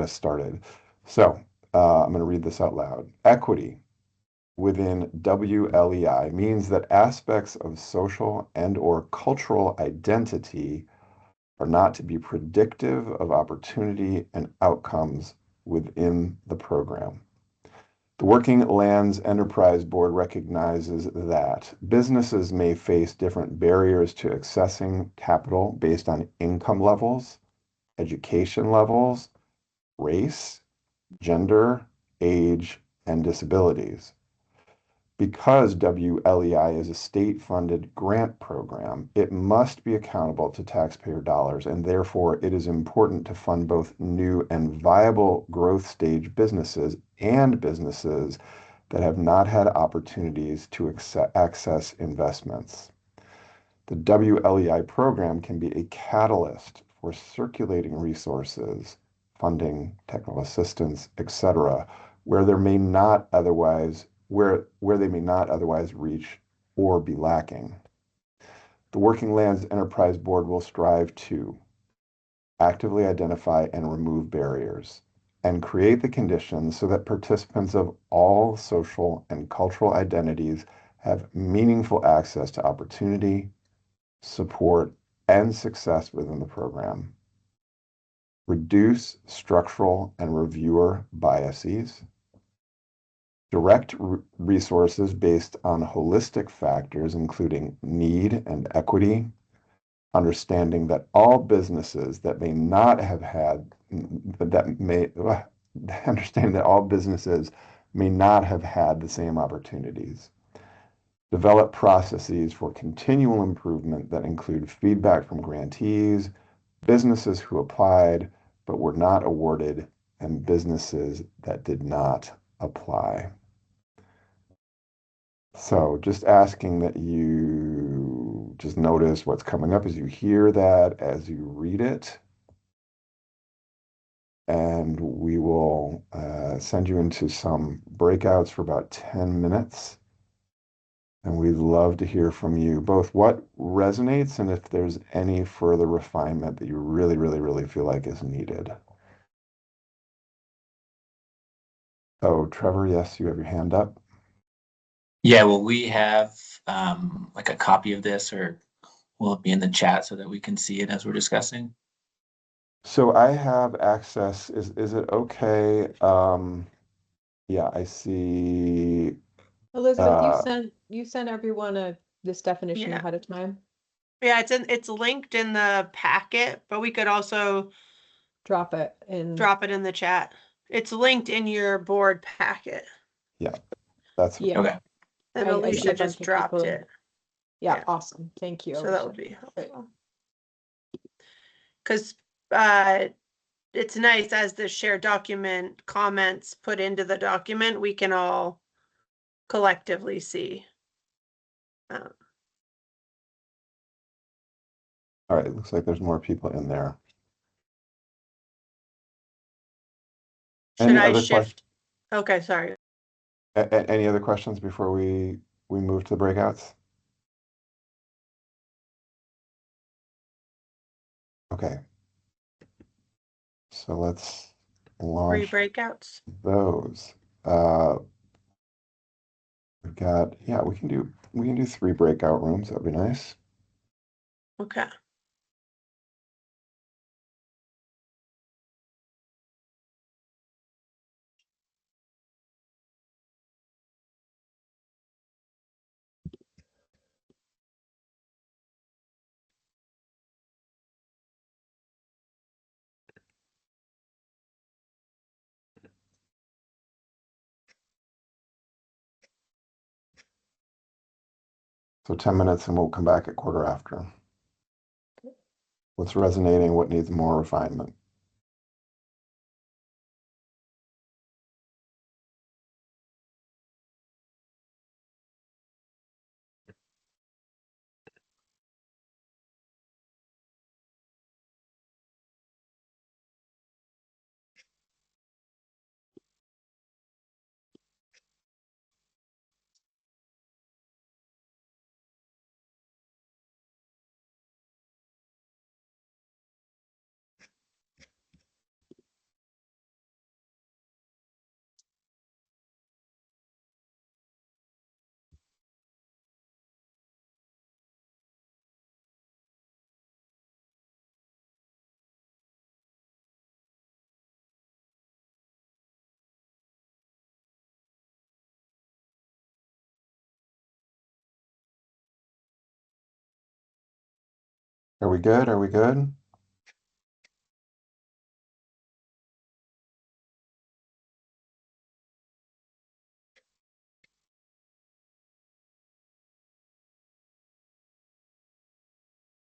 started. So I'm going to read this out loud. Equity within WLEI means that aspects of social and/or cultural identity are not to be predictive of opportunity and outcomes within the program. The Working Lands Enterprise Board recognizes that businesses may face different barriers to accessing capital based on income levels, education levels, race, gender, age, and disabilities. Because WLEI is a state-funded grant program, it must be accountable to taxpayer dollars, and therefore it is important to fund both new and viable growth stage businesses and businesses that have not had opportunities to access investments. The WLEI program can be a catalyst for circulating resources, funding, technical assistance, etc., where they may not otherwise reach or be lacking. The Working Lands Enterprise Board will strive to actively identify and remove barriers and create the conditions so that participants of all social and cultural identities have meaningful access to opportunity, support, and success within the program. Reduce structural and reviewer biases. Direct resources based on holistic factors, including need and equity, understanding that all businesses that may not have had, understanding that all businesses may not have had the same opportunities. Develop processes for continual improvement that include feedback from grantees, businesses who applied but were not awarded, and businesses that did not apply. So just asking that you just notice what's coming up as you hear that, as you read it. And we will send you into some breakouts for about 10 minutes. And we'd love to hear from you, both what resonates and if there's any further refinement that you really, really, really feel like is needed. Oh, Trevor, yes, you have your hand up.
Yeah, will we have like a copy of this, or will it be in the chat so that we can see it as we're discussing?
So I have access. Is it okay? Yeah, I see.
Elizabeth, you sent everyone this definition
Yeah.
ahead of time.
Yeah, it's linked in the packet, but we could also
Drop it in.
drop it in the chat. It's linked in your board packet.
Yeah, that's
Yeah.
Okay.
And
I see a
Alicia
bunch
just
of
dropped
people.
it.
Yeah,
Yeah.
awesome. Thank you.
So that
Alicia.
would be
Great.
helpful. Because it's nice as the shared document comments put into the document, we can all collectively see.
all right. It looks like there's more people in there.
Should
Any
I
other
shift? Okay, sorry.
Any other questions before we move to the breakouts? Okay. So let's
Free
launch
breakouts.
those. We've got, yeah, we can do 3 breakout rooms. That'd be nice.
Okay.
So 10 minutes and we'll come back at quarter after. What's resonating? What needs more refinement? Are we good? Are we good?